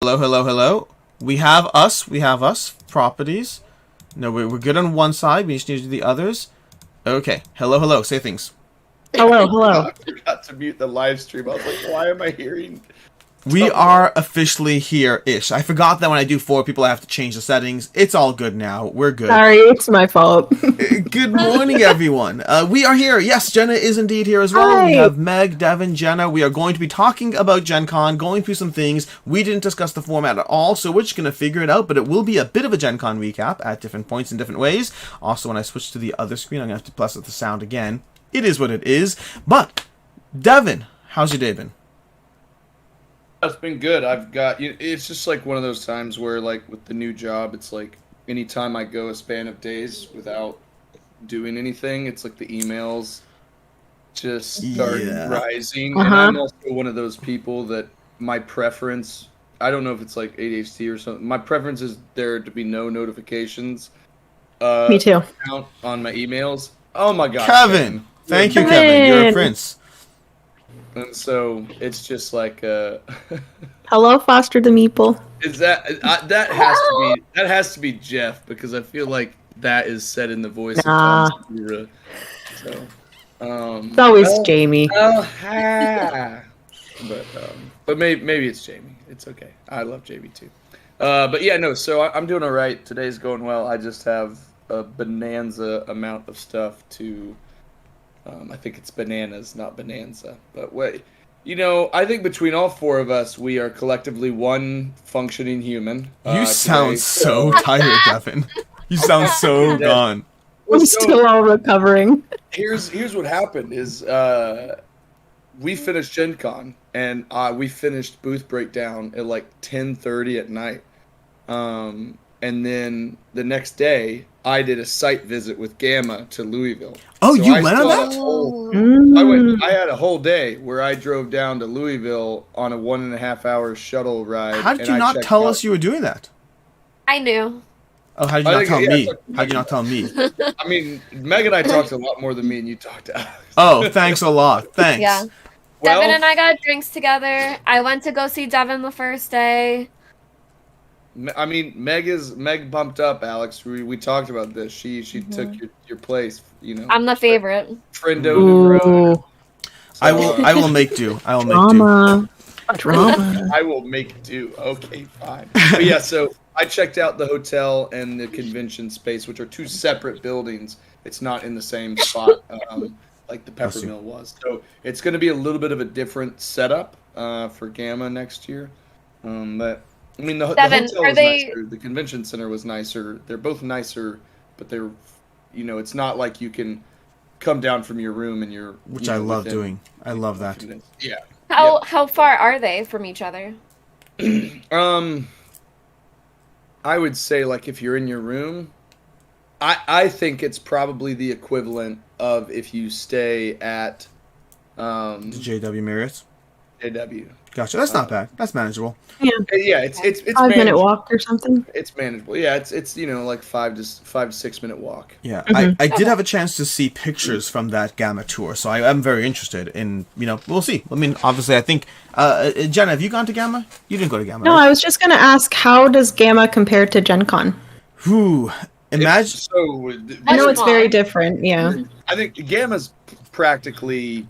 Hello, hello, hello. We have us. We have us. Properties. No, we're good on one side. We just need to do the others. Okay. Hello, hello. Say things. Hello, hello. I forgot to mute the live stream. I was like, why am I hearing? We are officially here-ish. I forgot that when I do 4 people, I have to change the settings. It's all good now. We're good. Sorry, it's my fault. Good morning, everyone. We are here. Yes, Jenna is indeed here as well. Hi. We have Meg, Devin, Jenna. We are going to be talking about Gencon, going through some things. We didn't discuss the format at all, so we're just going to figure it out, but it will be a bit of a Gencon recap at different points in different ways. Also, when I switch to the other screen, I'm going to have to plus up the sound again. It is what it is. But, Devin, how's your day been? It's been good. It's just like one of those times where, like, with the new job, it's like anytime I go a span of days without doing anything, it's like the emails just start rising. And I'm also one of those people that my preference, I don't know if it's like ADHD or something, my preference is there to be no notifications. Me too. On my emails. Oh my god. Kevin! Thank you, Kevin. You're a prince. And so it's just like Hello, Foster the Meeple. is that has to be Jeff, because I feel like that is said in the voice of Tom Segura. So It's always Jamie. But maybe it's Jamie. It's okay. I love Jamie too. But yeah, no. So I'm doing all right. Today's going well. I just have a bonanza amount of stuff to. I think it's bananas, not bonanza. But wait, I think between all 4 of us, we are collectively one functioning human. You sound so tired, Devin. You sound so gone. We're still all recovering. Here's what happened is we finished Gen Con, and we finished Booth Breakdown at like 10:30 at night. And then the next day, I did a site visit with Gamma to Louisville. Oh, so you went on that? I had a whole day where I drove down to Louisville on a 1.5-hour shuttle ride. How did you not tell us you were doing that? I knew. Oh, how did you not tell me? How did you not tell me? I mean, Meg and I talked a lot more than me and you talked to Alex. Oh, thanks a lot. Thanks. Yeah. Well, Devin and I got drinks together. I went to go see Devin the first day. I mean, Meg bumped up, Alex. We talked about this. She took your place. I'm the favorite. Friendo. I will make do. I will make Drama. Drama. I will make do. Okay, fine. But yeah, so I checked out the hotel and the convention space, which are 2 separate buildings. It's not in the same spot like the Peppermill was. So it's going to be a little bit of a different setup for Gamma next year. But I mean, the hotel was nicer. The convention center was nicer. They're both nicer, but they're, it's not like you can come down from your room and you're. Which I love doing. I love that. Yeah. How far are they from each other? I would say, like, if you're in your room, I think it's probably the equivalent of if you stay at The JW Marriott. JW. Gotcha. That's not bad. That's manageable. Yeah. Yeah, it's 5-minute walk or something. It's manageable. Yeah, it's like 5 to 6 minute walk. Yeah, I did have a chance to see pictures from that Gamma tour, so I am very interested in, we'll see. I mean, obviously, I think, Jenna, have you gone to Gamma? You didn't go to Gamma, No, right? I was just going to ask, how does Gamma compare to Gen Con? Imagine. I know it's very different, yeah. I think Gamma's practically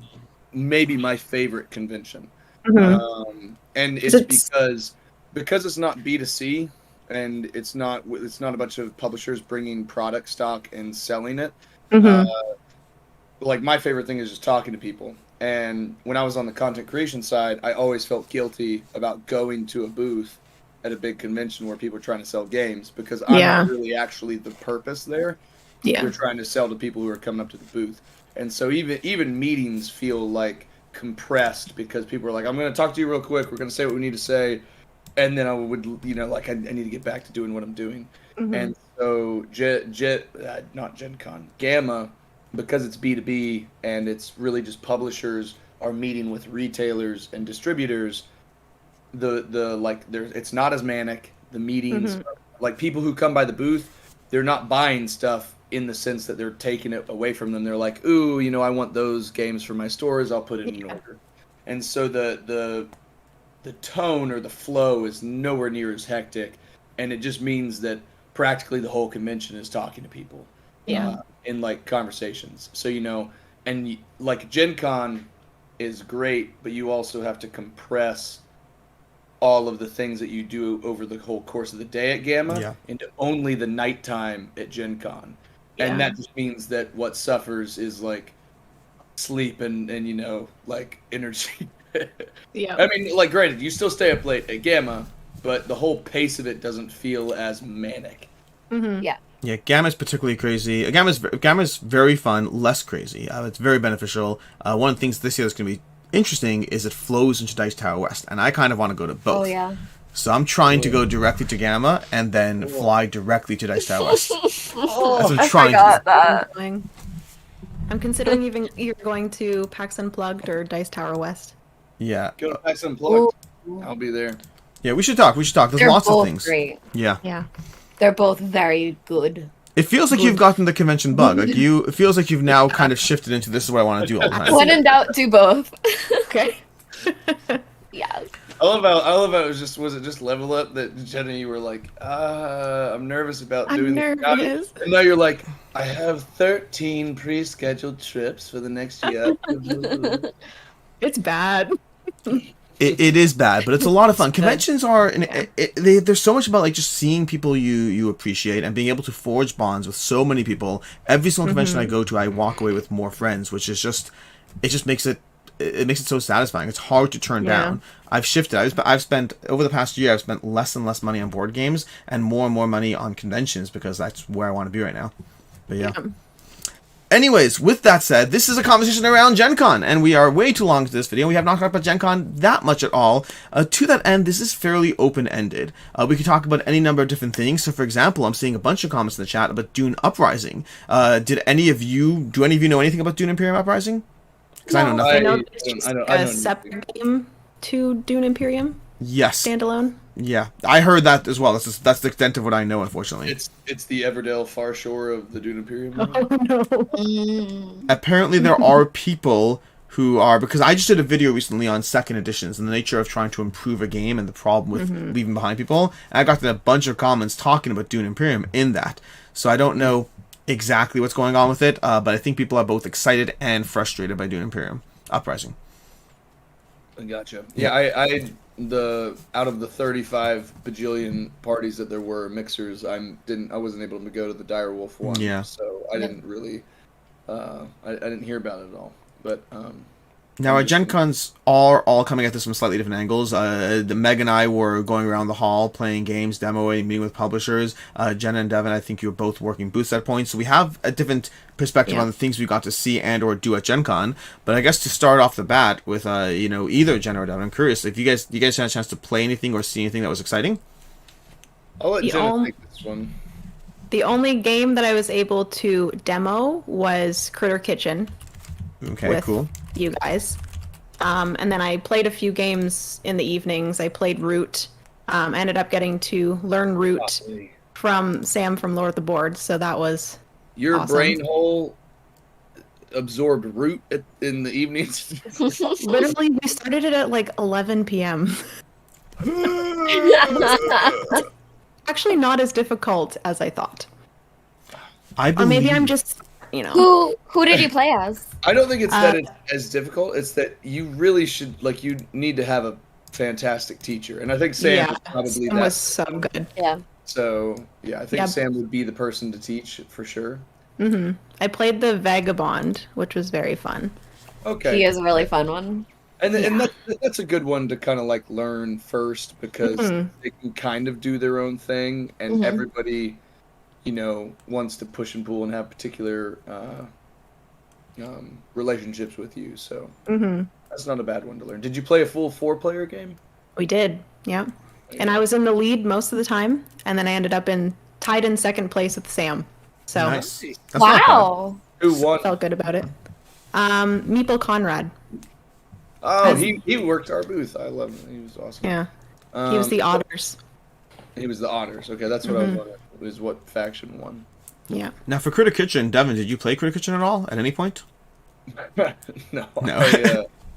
maybe my favorite convention. And it's because it's not B2C and it's not a bunch of publishers bringing product stock and selling it. Like, my favorite thing is just talking to people. And when I was on the content creation side, I always felt guilty about going to a booth at a big convention where people are trying to sell games, because I'm not really actually the purpose there. Yeah. We're trying to sell to people who are coming up to the booth. And so even meetings feel like compressed, because people are like, I'm going to talk to you real quick, we're going to say what we need to say, and then I would, like, I need to get back to doing what I'm doing. And so not Gen Con, Gamma, because it's B2B and it's really just publishers are meeting with retailers and distributors, it's not as manic. The meetings, like, people who come by the booth, they're not buying stuff in the sense that they're taking it away from them. They're like, ooh, I want those games for my stores, I'll put it in order. And so the the tone or the flow is nowhere near as hectic, and it just means that practically the whole convention is talking to people. In like conversations. So and like Gen Con is great, but you also have to compress all of the things that you do over the whole course of the day at Gamma into only the nighttime at Gen Con. And that just means that what suffers is like sleep and like energy. I mean, like, granted, you still stay up late at Gamma, but the whole pace of it doesn't feel as manic. Yeah, Gamma's particularly crazy. Gamma's very fun, less crazy. It's very beneficial. One of the things this year that's going to be interesting is it flows into Dice Tower West, and I kind of want to go to both. Oh, yeah. So I'm trying to go directly to Gamma and then fly directly to Dice Tower West. I forgot that. I'm considering either going to PAX Unplugged or Dice Tower West. Yeah. Go to PAX Unplugged. I'll be there. Yeah, we should talk. There's They're lots both of things. Great. Yeah. They're both very good. It feels like you've gotten the convention bug. It feels like you've now kind of shifted into this is what I want to do all the time. When in doubt, do both. Okay. Yes. I love how was it just Level Up that Jenny, you were like, I'm nervous about doing this. nervous. And now you're like, I have 13 pre-scheduled trips for the next year. It's bad. It is bad, but it's a lot of fun. Conventions are, there's so much about like just seeing people you appreciate and being able to forge bonds with so many people. Every single convention I go to, I walk away with more friends, which is just, it just makes it so satisfying. It's hard to turn down. I've shifted. I've spent, over the past year, I've spent less and less money on board games and more money on conventions because that's where I want to be right now. But yeah. Anyways, with that said, this is a conversation around Gen Con, and we are way too long to this video. We have not talked about Gen Con that much at all. To that end, this is fairly open-ended. We could talk about any number of different things. So, for example, I'm seeing a bunch of comments in the chat about Dune Uprising. Do any of you know anything about Dune Imperium Uprising? Because I know nothing. I know it's just a separate game to Dune Imperium. Yes. Standalone. Yeah, I heard that as well. That's the extent of what I know, unfortunately. It's the Everdell far shore of the Dune Imperium. Oh no. Apparently there are people who are, because I just did a video recently on second editions and the nature of trying to improve a game and the problem with leaving behind people. And I got a bunch of comments talking about Dune Imperium in that. So I don't know exactly what's going on with it, but I think people are both excited and frustrated by Dune Imperium Uprising. I gotcha. Yeah, I out of the 35 bajillion parties that there were mixers, I wasn't able to go to the Direwolf one. Yeah. So I didn't really I didn't hear about it at all. But now our Gen Cons are all coming at this from slightly different angles. Meg and I were going around the hall playing games, demoing, meeting with publishers. Jenna and Devin, I think you were both working booths at points. So we have a different perspective on the things we got to see and or do at Gen Con. But I guess to start off the bat with either Jenna or Devin, I'm curious if you guys had a chance to play anything or see anything that was exciting. I'll let Jenna take this one. The only game that I was able to demo was Critter Kitchen. Okay, with cool. You guys. And then I played a few games in the evenings. I played Root. I ended up getting to learn Root from Sam from Lord of the Board, so that was your awesome. Brain hole absorbed Root in the evenings. Literally, we started it at like 11 p.m. Actually, not as difficult as I thought. Or maybe I'm just, Who did you play as? I don't think it's that it's as difficult. It's that you really should, you need to have a fantastic teacher. And I think Sam was so good. Yeah. So, I think Sam would be the person to teach for sure. Mm-hmm. I played the Vagabond, which was very fun. Okay. He is a really fun one. And that's a good one to kind of learn first because they can kind of do their own thing and everybody, wants to push and pull and have particular relationships with you. So that's not a bad one to learn. Did you play a full 4-player game? We did, yeah. And I was in the lead most of the time, and then I ended up tied in second place with Sam. So nice. Wow. Who won? Felt good about it. Meeple Conrad. Oh, he worked our booth. I love him. He was awesome. Yeah. He was the Otters. He was the Otters. Okay, that's what I was wondering. Was what faction won? Yeah. Now for Critter Kitchen, Devin, did you play Critter Kitchen at all at any point? No.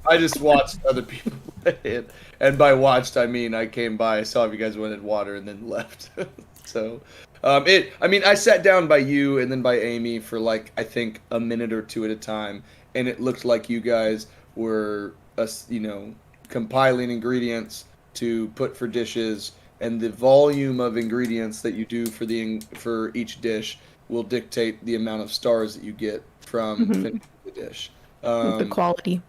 I just watched other people play it, and by watched I mean I came by, saw if you guys wanted water, and then left. So, I mean, I sat down by you and then by Amy for like I think a minute or two at a time, and it looked like you guys were, compiling ingredients to put for dishes, and the volume of ingredients that you do for each dish will dictate the amount of stars that you get from finishing the dish. The quality.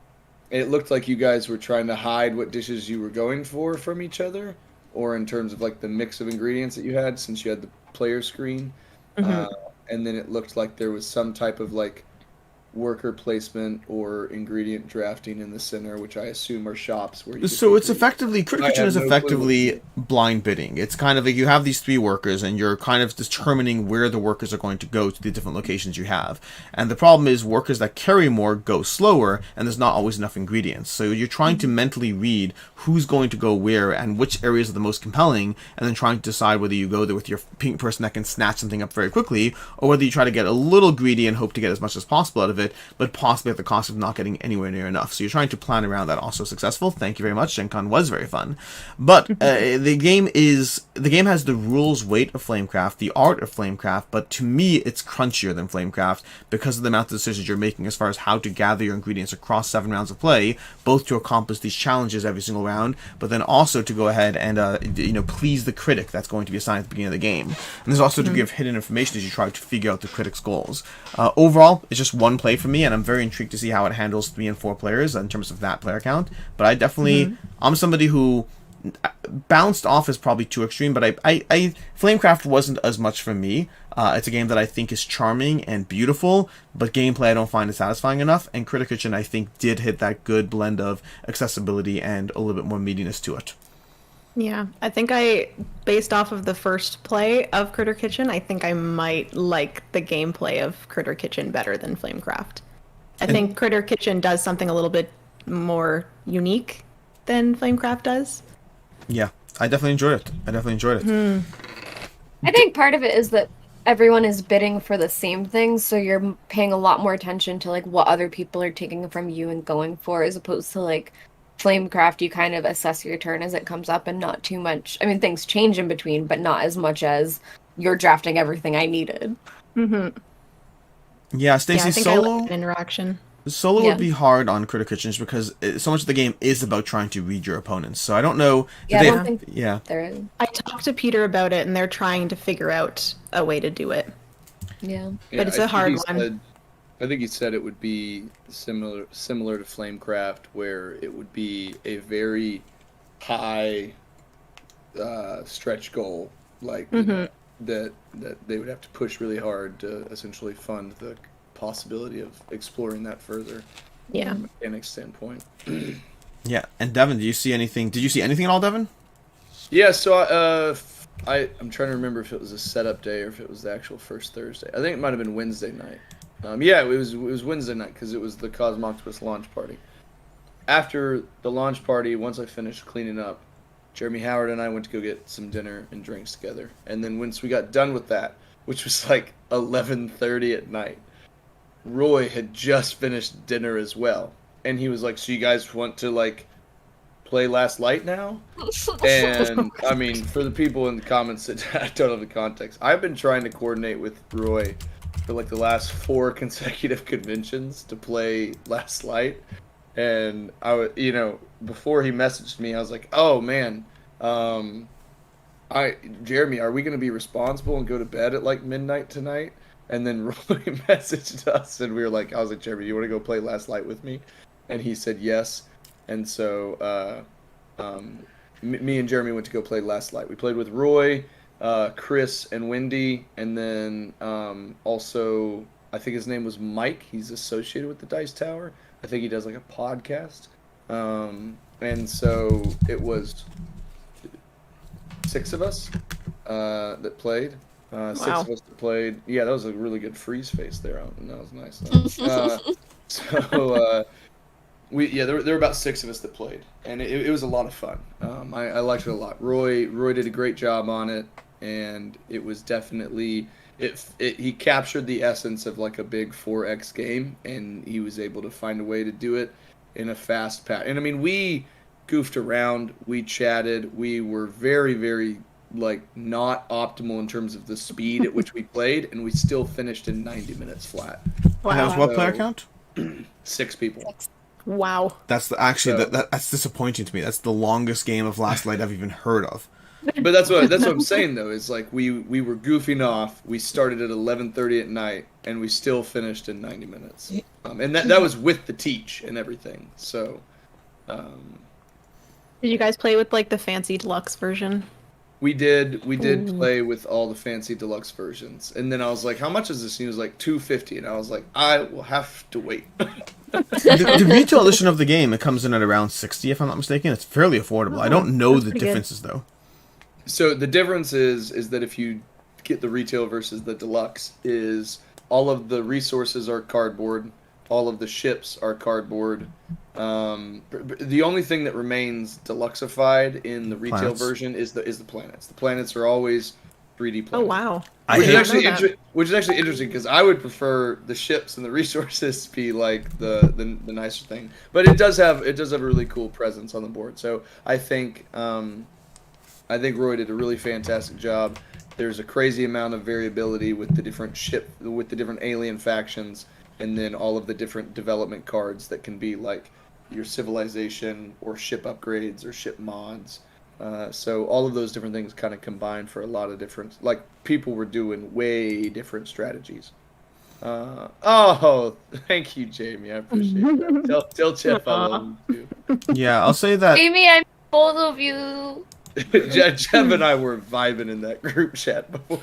It looked like you guys were trying to hide what dishes you were going for from each other, or in terms of like the mix of ingredients that you had, since you had the player screen. And then it looked like there was some type of like worker placement or ingredient drafting in the center, which I assume are shops where you So it's effectively, Critter Kitchen is no effectively blind bidding. It's kind of like you have these 3 workers and you're kind of determining where the workers are going to go to the different locations you have. And the problem is workers that carry more go slower, and there's not always enough ingredients. So you're trying to mentally read who's going to go where and which areas are the most compelling, and then trying to decide whether you go there with your pink person that can snatch something up very quickly, or whether you try to get a little greedy and hope to get as much as possible out of it, but possibly at the cost of not getting anywhere near enough. So you're trying to plan around that. Also successful. Thank you very much. Gencon was very fun. But the game has the rules weight of Flamecraft, the art of Flamecraft, but to me it's crunchier than Flamecraft because of the amount of decisions you're making as far as how to gather your ingredients across 7 rounds of play, both to accomplish these challenges every single round, but then also to go ahead and please the critic that's going to be assigned at the beginning of the game. And there's also a degree of hidden information as you try to figure out the critic's goals. Overall, it's just one play for me, and I'm very intrigued to see how it handles 3 and 4 players in terms of that player count. But I definitely, I'm somebody who bounced off is probably too extreme, but I Flamecraft wasn't as much for me. It's a game that I think is charming and beautiful, but gameplay I don't find is satisfying enough. And Critter Kitchen I think did hit that good blend of accessibility and a little bit more meatiness to it. Yeah, I think based off of the first play of Critter Kitchen, I think I might like the gameplay of Critter Kitchen better than Flamecraft. I think Critter Kitchen does something a little bit more unique than Flamecraft does. Yeah, I definitely enjoyed it. I think part of it is that everyone is bidding for the same thing, so you're paying a lot more attention to like what other people are taking from you and going for, as opposed to like Flamecraft, you kind of assess your turn as it comes up and not too much. I mean, things change in between, but not as much as you're drafting everything I needed. Yeah, Stacey, I think I like that interaction. Solo would be hard on Critter Kitchen just because so much of the game is about trying to read your opponents. So I don't know. I don't think Yeah. there is. I talked to Peter about it, and they're trying to figure out a way to do it. Yeah. But it's a hard one. I think he said it would be similar to Flamecraft, where it would be a very high stretch goal, like that they would have to push really hard to essentially fund the possibility of exploring that further. Yeah. From a mechanics standpoint. Yeah, and Devin, did you see anything at all, Devin? Yeah, so I'm trying to remember if it was a setup day or if it was the actual first Thursday. I think it might have been Wednesday night. Yeah, it was Wednesday night because it was the Cosmoctopus launch party. After the launch party, once I finished cleaning up, Jeremy Howard and I went to go get some dinner and drinks together. And then once we got done with that, which was like 11:30 at night, Roy had just finished dinner as well. And he was like, so you guys want to like play Last Light now? And I mean, for the people in the comments that don't have the context, I've been trying to coordinate with Roy for like the last 4 consecutive conventions to play Last Light. And I would, before he messaged me, I was like, oh man, Jeremy, are we going to be responsible and go to bed at like midnight tonight? And then Roy messaged us, and I was like, Jeremy, you want to go play Last Light with me? And he said yes. And so me and Jeremy went to go play Last Light. We played with Roy, Chris, and Wendy, and then also, I think his name was Mike. He's associated with the Dice Tower. I think he does like a podcast. And so it was 6 of us that played. 6 of us that played. Yeah, that was a really good freeze face there. That was nice. There were about 6 of us that played, and it was a lot of fun. I liked it a lot. Roy did a great job on it, and it was definitely he captured the essence of like a big 4X game, and he was able to find a way to do it in a fast pace. And I mean, we goofed around, we chatted, we were very, very like not optimal in terms of the speed at which we played, and we still finished in 90 minutes flat. And that was what So- player count? 6 people. Wow. That's that's disappointing to me. That's the longest game of Last Light I've even heard of. But that's what I'm saying though. Is like we were goofing off. We started at 11:30 at night, and we still finished in 90 minutes. And that was with the teach and everything. So, Did you guys play with like the fancy deluxe version? we did play with all the fancy deluxe versions. And then I was like, "How much is this?" And he was like, $250, and I was like, "I will have to wait." The retail edition of the game, it comes in at around 60, if I'm not mistaken. It's fairly affordable. I don't know the pretty good. differences though. So the difference is that if you get the retail versus the deluxe, is all of the resources are cardboard, all of the ships are cardboard. The only thing that remains deluxeified in the retail Planets. version is the planets. The planets are always 3D planets. Oh wow. I Which is hate- actually which is actually interesting because I would prefer the ships and the resources to be like the nicer thing. But it does have a really cool presence on the board. So I think Roy did a really fantastic job. There's a crazy amount of variability with the different alien factions, and then all of the different development cards that can be like your civilization or ship upgrades or ship mods. So all of those different things kind of combine for a lot of different, like people were doing way different strategies. Oh, thank you, Jamie. I appreciate that. Tell Jeff I love him too. Yeah, I'll say that. Amy, I'm both of you. Jeff and I were vibing in that group chat before.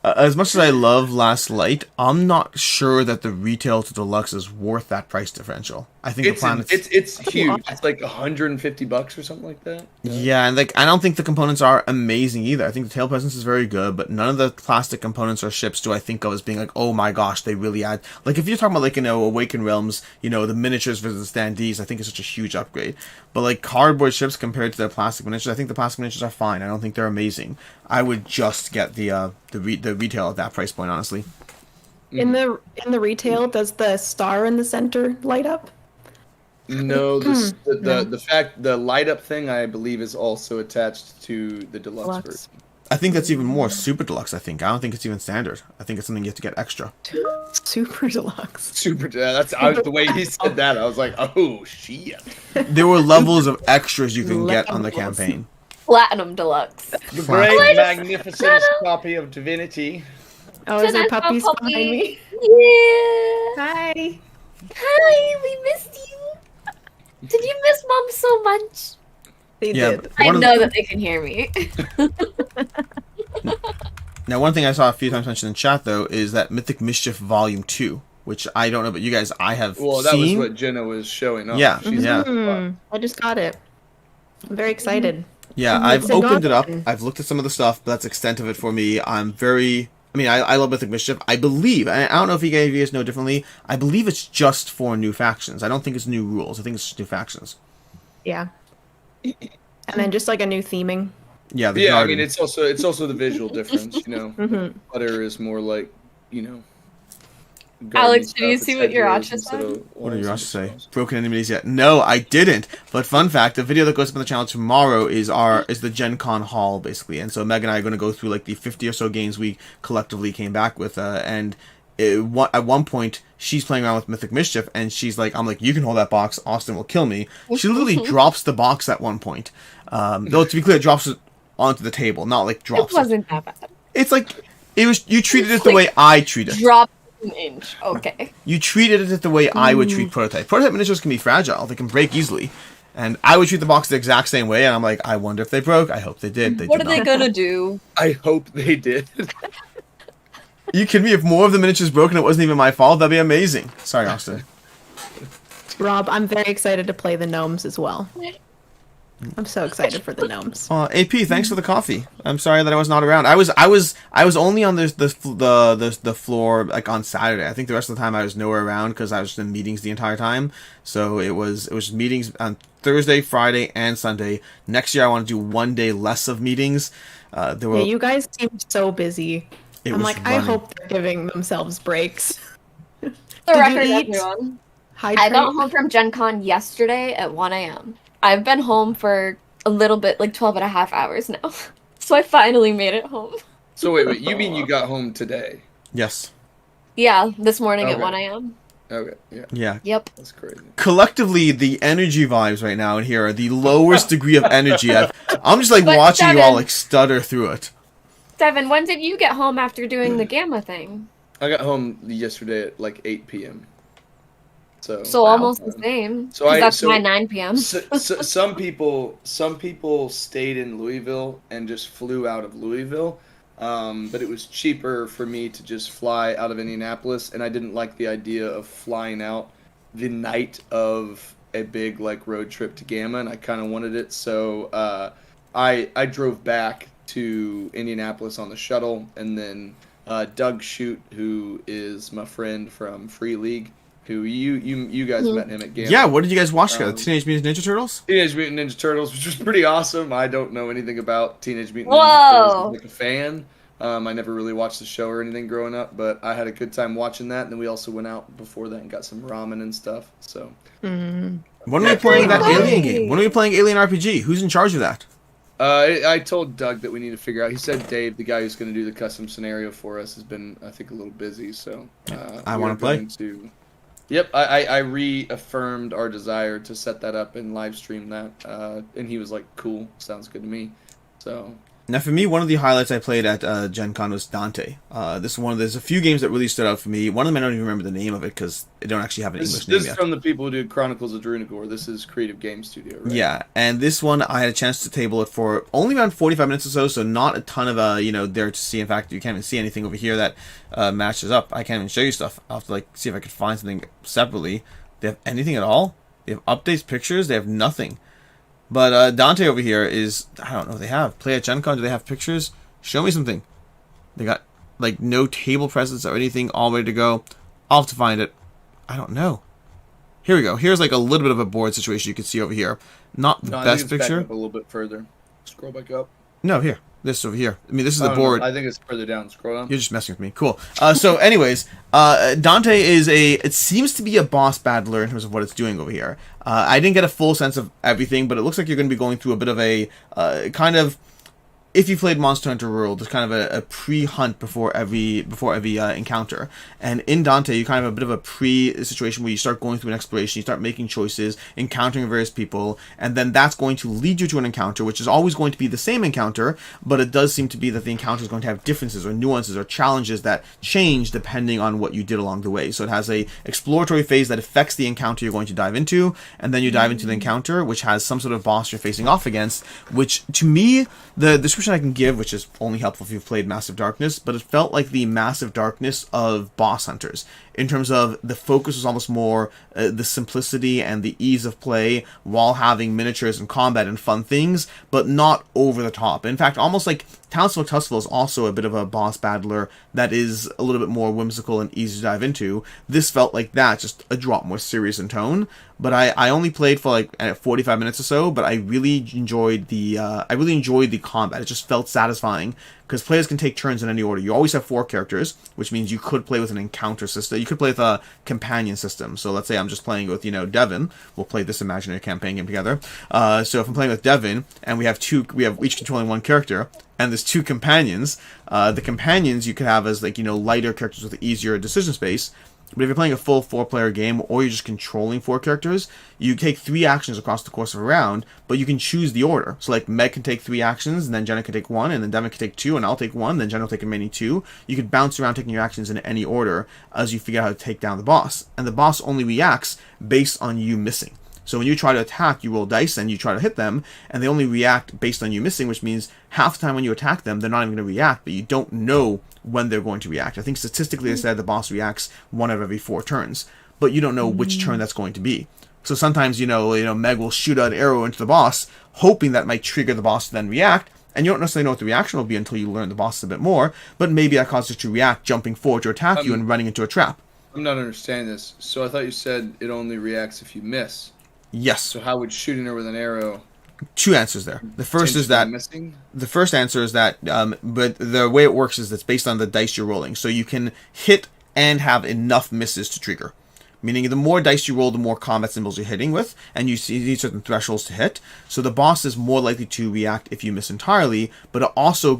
As much as I love Last Light, I'm not sure that the retail to deluxe is worth that price differential. I think the planets. It's huge. It's like $150 or something like that. Yeah, and like I don't think the components are amazing either. I think the tail presence is very good, but none of the plastic components or ships do I think of as being like, oh my gosh, they really add. Like if you're talking about like Awakened Realms, the miniatures versus the standees, I think it's such a huge upgrade. But like cardboard ships compared to their plastic miniatures, I think the plastic miniatures are fine. I don't think they're amazing. I would just get the retail at that price point, honestly. In the retail, does the star in the center light up? No, the light up thing I believe is also attached to the deluxe version. I think that's even more super deluxe. I don't think it's even standard. I think it's something you have to get extra. Super deluxe. The way he said that. I was like, oh shit. There were levels of extras you can get on the campaign. Platinum deluxe. The great, magnificent copy of Divinity. Oh, is there That's my puppies puppy. behind me? Yeah. Hi. Hi, we missed you. Did you miss Mom so much? They Yeah, did. but I one of know the- that they can hear me. Now, one thing I saw a few times mentioned in chat though is that Mythic Mischief Volume 2, which I don't know, but you guys, I have Well, that seen. was what Jenna was showing off. Yeah, She's yeah. I just got it. I'm very excited. Yeah, Mhm. I've It's opened it up. gone. I've looked at some of the stuff, but that's the extent of it for me. I love Mythic Mischief. I believe, I don't know if you guys know differently, I believe it's just for new factions. I don't think it's new rules. I think it's just new factions. Yeah. And then just like a new theming. Yeah, the Yeah, I garden. mean it's also the visual difference, Butter is more like, Alex, garden did you stuff, see it's what your hedgerows Asha instead said? of What did walls you and say? stuff. Broken enemies yet? No, I didn't. But fun fact, the video that goes up on the channel tomorrow is the Gencon haul, basically. And so Meg and I are going to go through like the 50 or so games we collectively came back with. At one point, she's playing around with Mythic Mischief, and she's like, I'm like, you can hold that box, Austin will kill me. She literally drops the box at one point. Though, to be clear, drops it onto the table, not like drops It wasn't that bad. It's like, you treated it the way I treat it. Drop an inch. Okay. You treated it the way I would treat prototype. Prototype miniatures can be fragile. They can break easily. And I would treat the box the exact same way, and I'm like, I wonder if they broke. I hope they did. They What did are they not. gonna do? I hope they did. You kidding me? If more of the miniatures broke and it wasn't even my fault, that'd be amazing. Sorry, Austin. Rob, I'm very excited to play the gnomes as well. I'm so excited for the gnomes. AP, thanks for the coffee. I'm sorry that I was not around. I was only on the floor like on Saturday. I think the rest of the time I was nowhere around because I was in meetings the entire time. So it was meetings on Thursday, Friday, and Sunday. Next year I want to do one day less of meetings. There were. Yeah, you guys seem so busy. It I'm was like, I running. hope they're giving themselves breaks. The Did you record, eat? everyone. High I got trait. home from Gen Con yesterday at 1 a.m. I've been home for a little bit, like 12 and a half hours now. So I finally made it home. So wait, you mean you got home today? Yes. Yeah, this morning at Okay. 1 a.m. Okay, yeah, Yeah. Yep. that's crazy. Collectively, the energy vibes right now in here are the lowest degree of energy. I'm just like But watching you all Devin- like stutter through it. Devin, when did you get home after doing the gamma thing? I got home yesterday at like 8 p.m. So So almost the same. So 'Cause that's my 9 p.m. some people stayed in Louisville and just flew out of Louisville, but it was cheaper for me to just fly out of Indianapolis, and I didn't like the idea of flying out the night of a big like road trip to Gamma, and I kind of wanted it, so I drove back to Indianapolis on the shuttle, and then Doug Shute, who is my friend from Free League, who you guys met him at Gamma. Yeah, what did you guys watch together? Teenage Mutant Ninja Turtles? Teenage Mutant Ninja Turtles, which was pretty awesome. I don't know anything about Teenage Mutant Ninja Whoa. Turtles. I'm like a fan. I never really watched the show or anything growing up, but I had a good time watching that. And then we also went out before that and got some ramen and stuff. So When are we playing that Alien game? When are we playing Alien RPG? Who's in charge of that? I told Doug that we need to figure out. He said Dave, the guy who's going to do the custom scenario for us, has been, I think, a little busy. So I want to play. Yep, I reaffirmed our desire to set that up and live stream that, and he was like, "Cool, sounds good to me." So Now, for me, one of the highlights I played at Gen Con was Dante. There's a few games that really stood out for me. One of them I don't even remember the name of it because they don't actually have an English name this is yet. from the people who do Chronicles of Drunagor. This is Creative Game Studio, right? Yeah, and this one I had a chance to table it for only around 45 minutes or so not a ton of there to see. In fact, you can't even see anything over here that matches up. I can't even show you stuff. I'll have to see if I could find something separately. They have anything at all? They have updates, pictures. They have nothing. But Dante over here is, I don't know what they have. Play at Gen Con, do they have pictures? Show me something. They got like no table presence or anything all ready to go. I'll have to find it. I don't know. Here we go. Here's like a little bit of a board situation you can see over here. Not the best I think it's picture. back up a little bit further. Scroll back up. No, here. This over here. I mean, this is the No, board. I think it's further down. Scroll down. You're just messing with me. Cool. So, anyways, Dante it seems to be a boss battler in terms of what it's doing over here. I didn't get a full sense of everything, but it looks like you're going to be going through a bit of a kind of, if you played Monster Hunter World, there's kind of a pre-hunt before every encounter. And in Dante, you kind of have a bit of a pre-situation where you start going through an exploration, you start making choices, encountering various people, and then that's going to lead you to an encounter, which is always going to be the same encounter, but it does seem to be that the encounter is going to have differences or nuances or challenges that change depending on what you did along the way. So it has a exploratory phase that affects the encounter you're going to dive into, and then you dive into the encounter, which has some sort of boss you're facing off against, which, to me, the description I can give, which is only helpful if you've played Massive Darkness, but it felt like the Massive Darkness of boss hunters, in terms of the focus was almost more the simplicity and the ease of play while having miniatures and combat and fun things, but not over the top. In fact, almost like Townsville Tussville is also a bit of a boss battler that is a little bit more whimsical and easy to dive into. This felt like that, just a drop more serious in tone. But I only played for like 45 minutes or so, but I really enjoyed the combat. It just felt satisfying because players can take turns in any order. You always have 4 characters, which means you could play with an encounter system. You could play with a companion system. So let's say I'm just playing with Devin. We'll play this imaginary campaign game together. So if I'm playing with Devin and we have each controlling 1 character, and there's 2 companions. The companions you could have as lighter characters with easier decision space. But if you're playing a full 4-player game, or you're just controlling 4 characters, you take 3 actions across the course of a round, but you can choose the order. So like Meg can take 3 actions, and then Jenna can take 1, and then Devin can take 2, and I'll take 1, then Jenna will take a remaining 2. You could bounce around taking your actions in any order as you figure out how to take down the boss. And the boss only reacts based on you missing. So when you try to attack, you roll dice and you try to hit them, and they only react based on you missing, which means half the time when you attack them, they're not even going to react, but you don't know when they're going to react. I think statistically they said the boss reacts 1 out of every 4 turns, but you don't know which turn that's going to be. So sometimes, Meg will shoot an arrow into the boss, hoping that might trigger the boss to then react, and you don't necessarily know what the reaction will be until you learn the boss a bit more, but maybe that causes it to react, jumping forward to attack you and running into a trap. I'm not understanding this. So I thought you said it only reacts if you miss. Yes. So how would shooting her with an arrow? 2 answers there. The first is that missing? the first answer is that, but the way it works is it's based on the dice you're rolling. So you can hit and have enough misses to trigger. meaning the more dice you roll, the more combat symbols you're hitting with, and you need certain thresholds to hit. So the boss is more likely to react if you miss entirely, but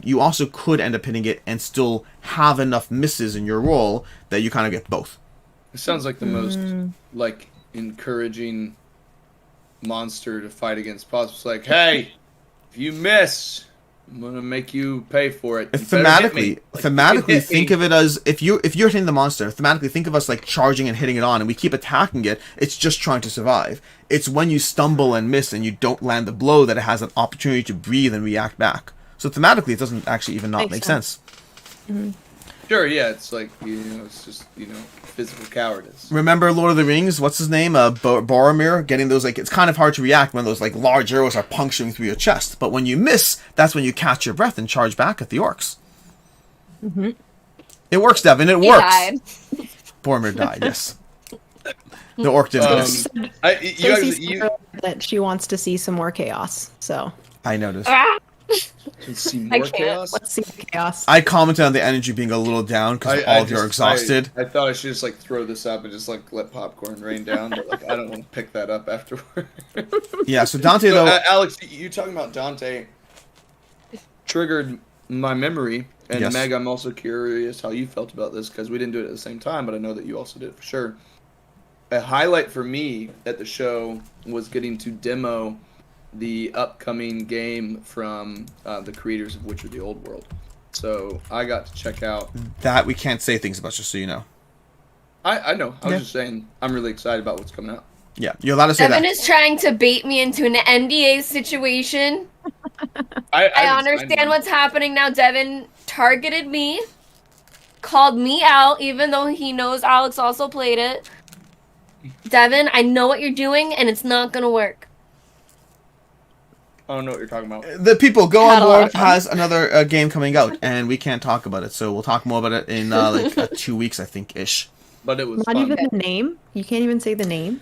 you also could end up hitting it and still have enough misses in your roll that you kind of get both. It sounds like the most like encouraging monster to fight against possible. It's like, hey, if you miss, I'm gonna make you pay for it. Thematically, think of it as if you're hitting the monster. Thematically, think of us like charging and hitting it on, and we keep attacking it. It's just trying to survive. It's when you stumble and miss and you don't land the blow that it has an opportunity to breathe and react back. So thematically, it doesn't actually even not make sense. Mm-hmm. Sure, yeah, it's like, it's just, physical cowardice. Remember Lord of the Rings? What's his name? Boromir? Getting those, it's kind of hard to react when those, large arrows are puncturing through your chest. But when you miss, that's when you catch your breath and charge back at the orcs. Mm-hmm. It works, Devin. It He works. died. Boromir died, yes. The orc didn't miss. That she wants to see some more chaos, so. I noticed. See more chaos? Let's see the chaos. I commented on the energy being a little down because all of you are exhausted. I thought I should just throw this up and just let popcorn rain down, but I don't want to pick that up afterward. Yeah, so Dante though. Alex, you talking about Dante triggered my memory, and Yes. Meg, I'm also curious how you felt about this because we didn't do it at the same time, but I know that you also did it for sure. A highlight for me at the show was getting to demo the upcoming game from the creators of Witcher: The Old World. So I got to check out That we can't say things about, just so you know. I know. I was just saying I'm really excited about what's coming out. Yeah, you're allowed to say Devin that. is trying to bait me into an NDA situation. I understand what's happening now. Devin targeted me, called me out, even though he knows Alex also played it. Devin, I know what you're doing, and it's not gonna work. I don't know what you're talking about. The people go on Had a lot board of fun. has another game coming out, and we can't talk about it. So we'll talk more about it in 2 weeks, I think, ish. But it was Not fun. even the name? You can't even say the name?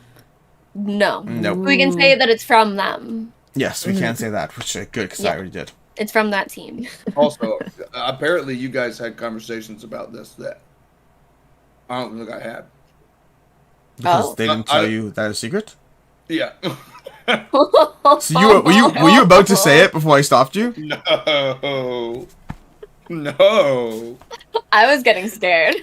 No. Nope. We can say that it's from them. Yes, we can't say that, which is good because I already did. It's from that team. Also, apparently you guys had conversations about this that I don't think I had. Because they didn't tell you that it's a secret. Yeah. So were you about to say it before I stopped you? No. I was getting scared.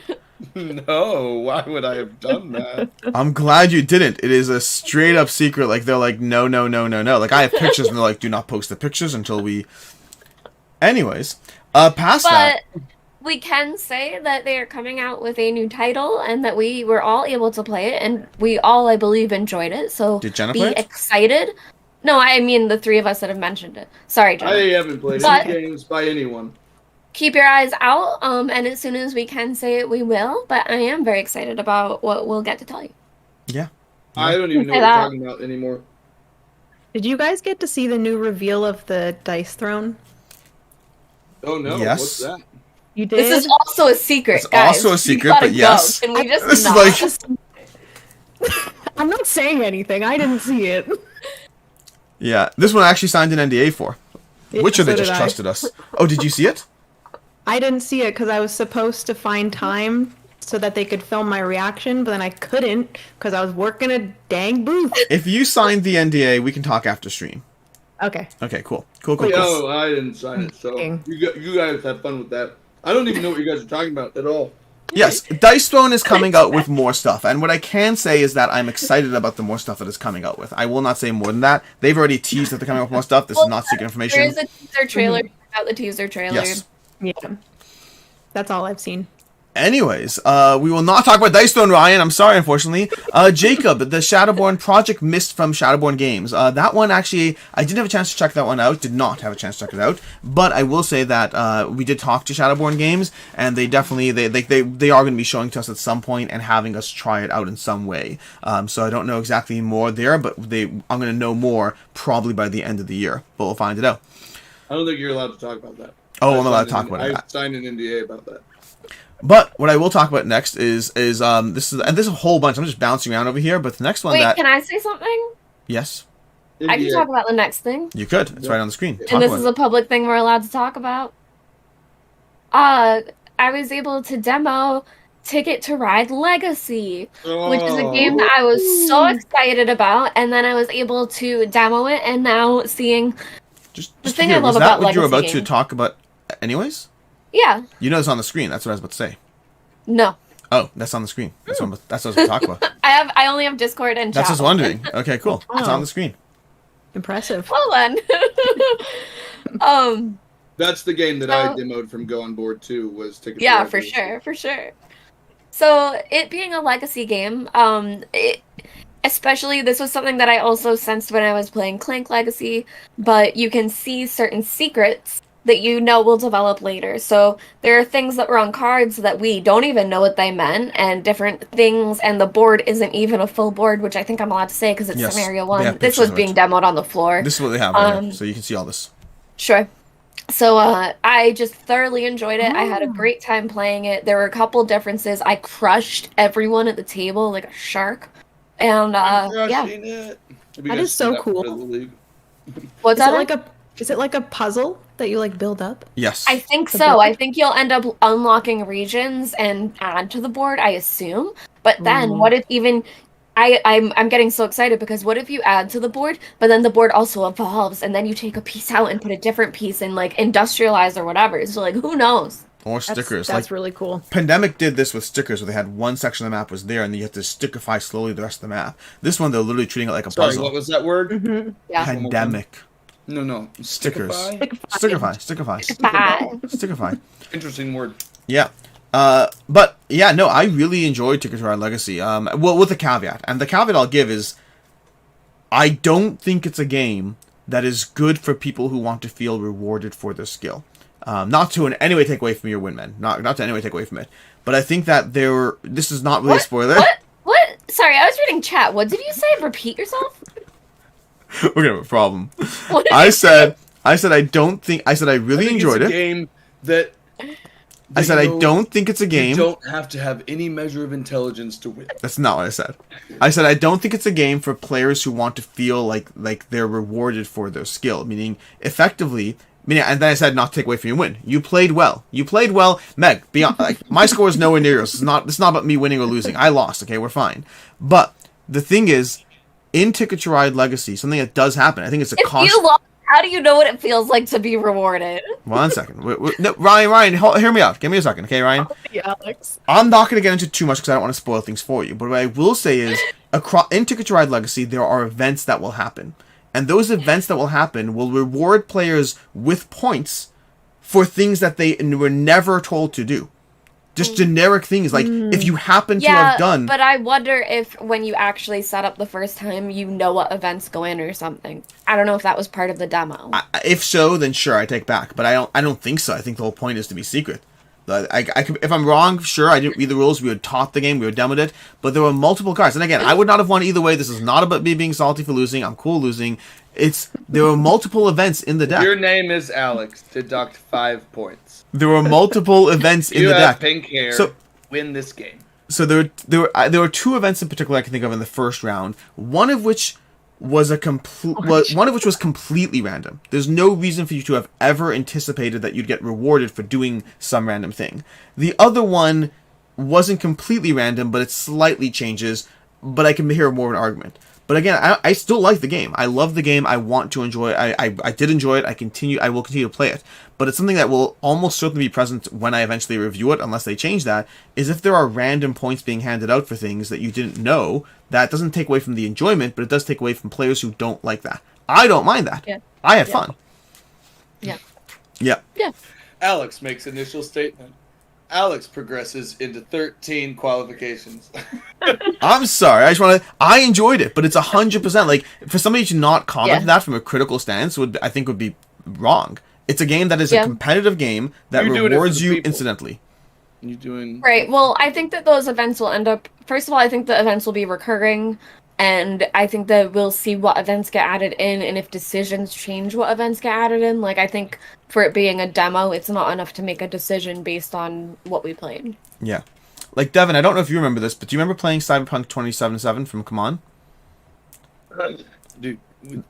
No. Why would I have done that? I'm glad you didn't. It is a straight up secret. They're like, no. Like, I have pictures, and they're like, do not post the pictures until we. Anyways, past that. But we can say that they are coming out with a new title and that we were all able to play it, and we all, I believe, enjoyed it. So Did Jenna be play it? excited. No, I mean the three of us that have mentioned it. Sorry, Jenna. I haven't played But- any games by anyone. Keep your eyes out, and as soon as we can say it, we will. But I am very excited about what we'll get to tell you. Yeah. I don't even know what you're talking about anymore. Did you guys get to see the new reveal of the dice throne? Oh no, Yes. what's that? You did? This is also a secret, It's guys. also a We secret, gotta but yes. Go. Can we just This is not? like- I'm not saying anything. I didn't see it. Yeah, this one I actually signed an NDA for. Witcher, so they did just I. trusted us. Oh, did you see it? I didn't see it because I was supposed to find time so that they could film my reaction, but then I couldn't because I was working a dang booth. If you signed the NDA, we can talk after stream. Okay. Okay, cool. Cool. No, I didn't sign it, so Dang. you guys have fun with that. I don't even know what you guys are talking about at all. Yes, Dice Throne is coming out with more stuff, and what I can say is that I'm excited about the more stuff that it's coming out with. I will not say more than that. They've already teased that they're coming out with more stuff. This is not secret There information. is a teaser trailer. Check out the teaser trailer. Yes. Yeah. That's all I've seen. Anyways, we will not talk about Dice Throne, Ryan. I'm sorry, unfortunately. Jacob, the Shadowborn Project Mist from Shadowborn Games. That one, actually, I didn't have a chance to check that one out. Did not have a chance to check it out. But I will say that we did talk to Shadowborn Games, and they definitely, they are going to be showing to us at some point and having us try it out in some way. So I don't know exactly more there, but I'm going to know more probably by the end of the year. But we'll find it out. I don't think you're allowed to talk about that. Oh, I'm allowed to talk about I that. signed an NDA about that. But what I will talk about next is this is a whole bunch. I'm just bouncing around over here, but the next one Wait, can I say something? yes, I can NDA. talk about the next thing. you could. It's right on the screen. Talk And this about is it. a public thing we're allowed to talk about. I was able to demo Ticket to Ride Legacy, which is a game that I was so excited about, and then I was able to demo it, and now seeing Just the to thing hear, I love was that about what you were Legacy about to games. talk about anyways? Yeah. You know it's on the screen. That's what I was about to say. No. Oh, that's on the screen. That's what I was going to talk about. I only have Discord and chat. That's what I was wondering. Okay, cool. It's on Oh. the screen. Impressive. Well then. That's the game that I demoed from Go On Board too. Was Ticket to Yeah, Ride for Legacy. sure. So it being a legacy game, especially this was something that I also sensed when I was playing Clank Legacy, but you can see certain secrets that you know will develop later. So there are things that were on cards that we don't even know what they meant, and different things, and the board isn't even a full board, which I think I'm allowed to say because it's Yes, scenario they 1. have This pictures was of being it. demoed on the floor. This is what they have right here, so you can see all this. Sure. So I just thoroughly enjoyed it. I had a great time playing it. There were a couple differences. I crushed everyone at the table like a shark. And yeah. That is so cool. What's Is that? it like a puzzle that you like build up? Yes. I think so. I think you'll end up unlocking regions and add to the board, I assume. But then what if even I'm getting so excited because what if you add to the board, but then the board also evolves and then you take a piece out and put a different piece in like industrialize or whatever. So like who knows? Or stickers. That's like really cool. Pandemic did this with stickers where they had one section of the map was there and then you have to stickerify slowly the rest of the map. This one they're literally treating it like a Sorry, puzzle. what was that word? Mm-hmm. Yeah. Pandemic. No. Stickers. Stickify? Stickerify. Interesting word. Yeah. But yeah, no, I really enjoyed Ticket to Ride Legacy. Well, with a caveat, and the caveat I'll give is, I don't think it's a game that is good for people who want to feel rewarded for their skill. Not to in any way take away from your win, man. Not to in any way take away from it. But I think that this is not really a spoiler. What? Sorry, I was reading chat. What did you say? Repeat yourself? We're gonna have a problem. What did I you said I really enjoyed it's a it. game that I said you I don't think it's a game. You don't have to have any measure of intelligence to win. That's not what I said. I said I don't think it's a game for players who want to feel like they're rewarded for their skill. Meaning, effectively, and then I said not to take away from your win. You played well. Meg. Beyond, my score is nowhere near yours. It's not about me winning or losing. I lost. Okay, we're fine. But the thing is, in Ticket to Ride Legacy, something that does happen. I think it's a If you lost, how do you know what it feels like to be rewarded? 1 second. No, Ryan, hear me out. Give me a second, okay, Ryan? Yeah, Alex. I'm not going to get into too much because I don't want to spoil things for you. But what I will say is, in Ticket to Ride Legacy, there are events that will happen. And those events that will happen will reward players with points for things that they were never told to do. Just generic things, like if you happen to have done... but I wonder if when you actually set up the first time, you know what events go in or something. I don't know if that was part of the demo. If so, then sure, I take back. But I don't think so. I think the whole point is to be secret. If I'm wrong, sure, I didn't read the rules. We had taught the game, we had demoed it, but there were multiple cards. And again, I would not have won either way. This is not about me being salty for losing. I'm cool losing. There were multiple events in the deck. Your name is Alex. Deduct 5 points. There were multiple events in the deck. You have pink hair. So, win this game. So there were 2 events in particular I can think of in the first round. One of which was completely random. There's no reason for you to have ever anticipated that you'd get rewarded for doing some random thing. The other one wasn't completely random, but it slightly changes. But I can hear more of an argument. But again, I still like the game. I love the game. I want to enjoy it. I did enjoy it. I will continue to play it. But it's something that will almost certainly be present when I eventually review it, unless they change that, is if there are random points being handed out for things that you didn't know, that doesn't take away from the enjoyment, but it does take away from players who don't like that. I don't mind that. Yeah. I had fun. Yeah. Yeah. Yeah. Alex makes initial statement. Alex progresses into 13 qualifications. I'm sorry. I enjoyed it, but it's 100%. Like, for somebody to not comment that from a critical stance I think would be wrong. It's a game that is a competitive game that rewards you incidentally. You doing right? Well, I think that those events will end up. First of all, I think the events will be recurring, and I think that we'll see what events get added in, and if decisions change what events get added in. Like, I think for it being a demo, it's not enough to make a decision based on what we played. Yeah, like Devin, I don't know if you remember this, but do you remember playing Cyberpunk 2077 from Come On? Dude,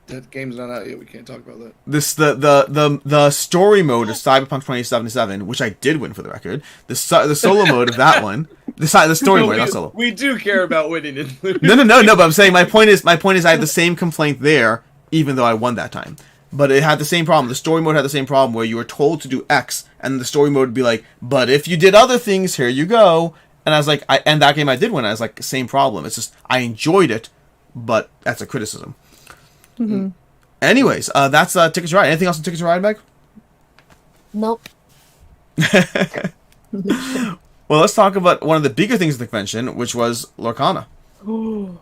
that game's not out yet. We can't talk about that. The story mode of Cyberpunk 2077, which I did win for the record. The solo mode of that one The story mode, not solo. We do care about winning and losing. No. But I'm saying my point is I had the same complaint there, even though I won that time. But it had the same problem. The story mode had the same problem where you were told to do X, and the story mode would be like, but if you did other things, here you go. And I was like, and that game I did win. I was like, same problem. It's just I enjoyed it, but that's a criticism. Mm-hmm. Anyways, that's Tickets to Ride. Anything else on Tickets to Ride, Meg? Nope. Well, let's talk about one of the bigger things at the convention, which was Lorcana. Oh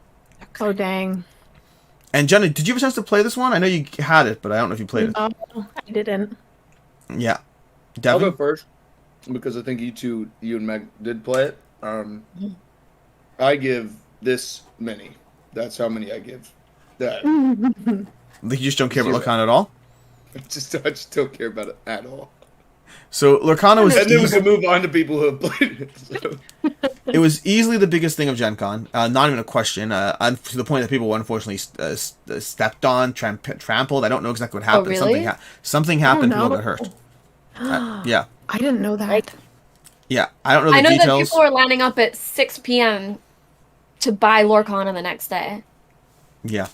dang. And Jenna, did you have a chance to play this one? I know you had it, but I don't know if you played it. No, I didn't. Yeah. I'll Devin? go first because I think you and Meg did play it. I give this many. That's how many I give. That. You just don't care about Lorcana at all? I just don't care about it at all. So Lorcana was And then we can move on to people who have played it. So. It was easily the biggest thing of Gen Con. Not even a question. To the point that people were unfortunately stepped on, trampled. I don't know exactly what happened. Oh, really? Something happened. Oh, no. People got hurt. Yeah. I didn't know that. Yeah. I don't know the I know details. that people are lining up at 6 p.m. to buy Lorcana the next day. Yeah.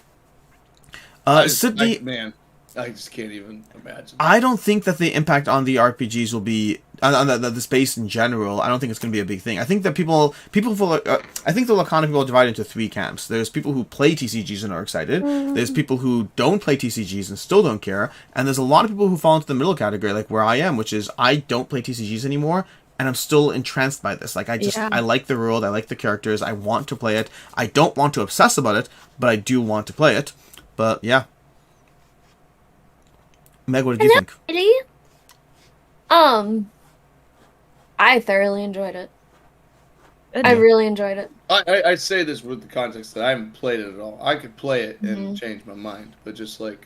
Man, I just can't even imagine. I don't think that the impact on the RPGs will be on the space in general. I don't think it's going to be a big thing. I think that I think the Lorcana people are divided into 3 camps. There's people who play TCGs and are excited. There's people who don't play TCGs and still don't care. And there's a lot of people who fall into the middle category, like where I am, which is I don't play TCGs anymore. And I'm still entranced by this. Like, I like the world. I like the characters. I want to play it. I don't want to obsess about it, but I do want to play it. But, yeah. Meg, what did you think? Ready? I thoroughly enjoyed it. I really enjoyed it. I say this with the context that I haven't played it at all. I could play it and change my mind, but just like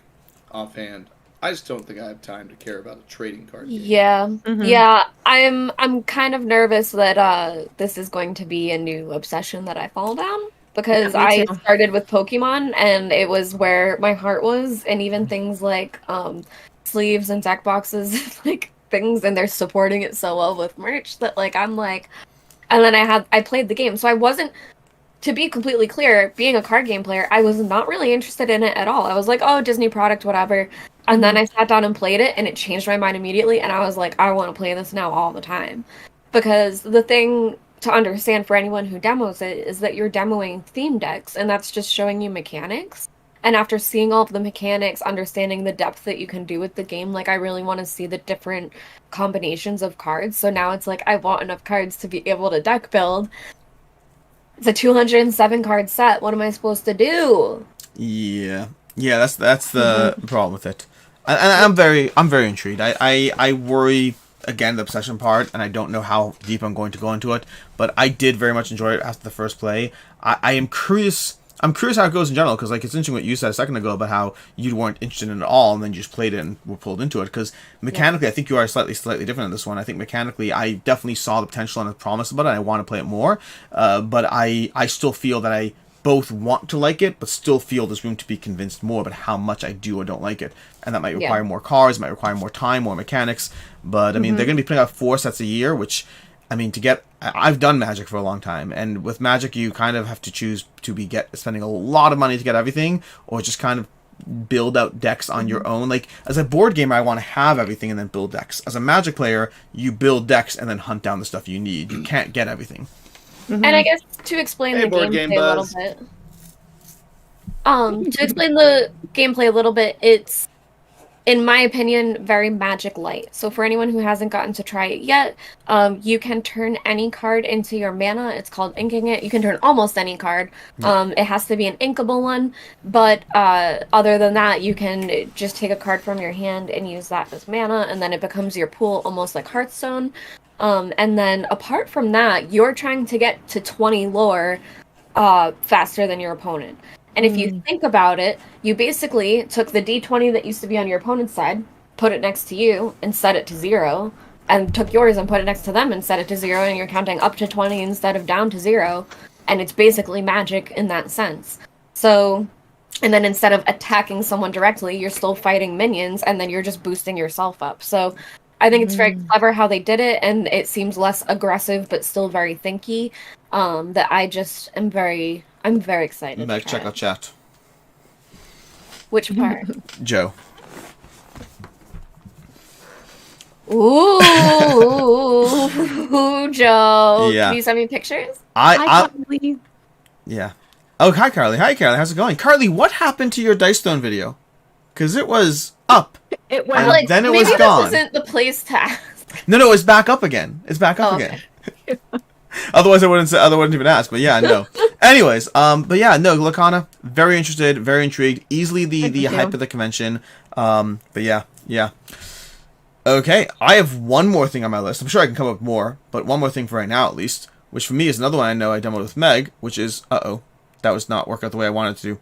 offhand, I just don't think I have time to care about a trading card game. Yeah, yeah. I'm kind of nervous that this is going to be a new obsession that I fall down because I started with Pokemon and it was where my heart was, and even things like sleeves and deck boxes, like things, and they're supporting it so well with merch that like I'm like, and then I played the game, so I wasn't. To be completely clear, being a card game player, I was not really interested in it at all. I was like, oh, Disney product, whatever. And then I sat down and played it, and it changed my mind immediately, and I was like, I want to play this now all the time. Because the thing to understand for anyone who demos it is that you're demoing theme decks, and that's just showing you mechanics. And after seeing all of the mechanics, understanding the depth that you can do with the game, like, I really want to see the different combinations of cards. So now it's like, I want enough cards to be able to deck build. It's a 207 card set. What am I supposed to do? Yeah, that's the problem with it. And I'm very intrigued. I worry again the obsession part, and I don't know how deep I'm going to go into it. But I did very much enjoy it after the first play. I am curious. I'm curious how it goes in general, because like it's interesting what you said a second ago about how you weren't interested in it at all, and then you just played it and were pulled into it. Because mechanically, I think you are slightly different in this one. I think mechanically, I definitely saw the potential and the promise about it. And I want to play it more, but I still feel that I both want to like it, but still feel there's room to be convinced more about how much I do or don't like it. And that might require more cards, might require more time, more mechanics. But I mean, they're going to be putting out 4 sets a year, which, I mean, I've done Magic for a long time, and with Magic, you kind of have to choose to be spending a lot of money to get everything, or just kind of build out decks on your own. Like, as a board gamer, I want to have everything and then build decks. As a Magic player, you build decks and then hunt down the stuff you need. You can't get everything. And I guess to explain the gameplay a little bit. To explain the gameplay a little bit, it's, in my opinion, very Magic light. So for anyone who hasn't gotten to try it yet, you can turn any card into your mana. It's called inking it. You can turn almost any card. It has to be an inkable one, but other than that, you can just take a card from your hand and use that as mana, and then it becomes your pool, almost like Hearthstone. And then apart from that, you're trying to get to 20 lore faster than your opponent. And if you think about it, you basically took the d20 that used to be on your opponent's side, put it next to you, and set it to 0, and took yours and put it next to them and set it to 0, and you're counting up to 20 instead of down to 0, and it's basically Magic in that sense. So, and then instead of attacking someone directly, you're still fighting minions, and then you're just boosting yourself up. So, I think it's very clever how they did it, and it seems less aggressive but still very thinky. That I just I'm very excited. Meg, check out chat. Which part? Joe. Ooh, Joe. Yeah. Can you send me pictures? Yeah. Oh, hi, Carly. Hi, Carly. How's it going? Carly, what happened to your Dice Stone video? Because it was up. It And went. then it maybe was this gone. isn't the place to ask. No, it's back up again. It's back up Okay. again. Otherwise, I wouldn't even ask. But yeah, no. Anyways, but yeah, no, Lorcana, very interested, very intrigued. Easily the hype of the convention. But yeah. Okay, I have one more thing on my list. I'm sure I can come up with more, but one more thing for right now, at least. Which for me is another one I know I demoed with Meg, which is that was not work out the way I wanted to.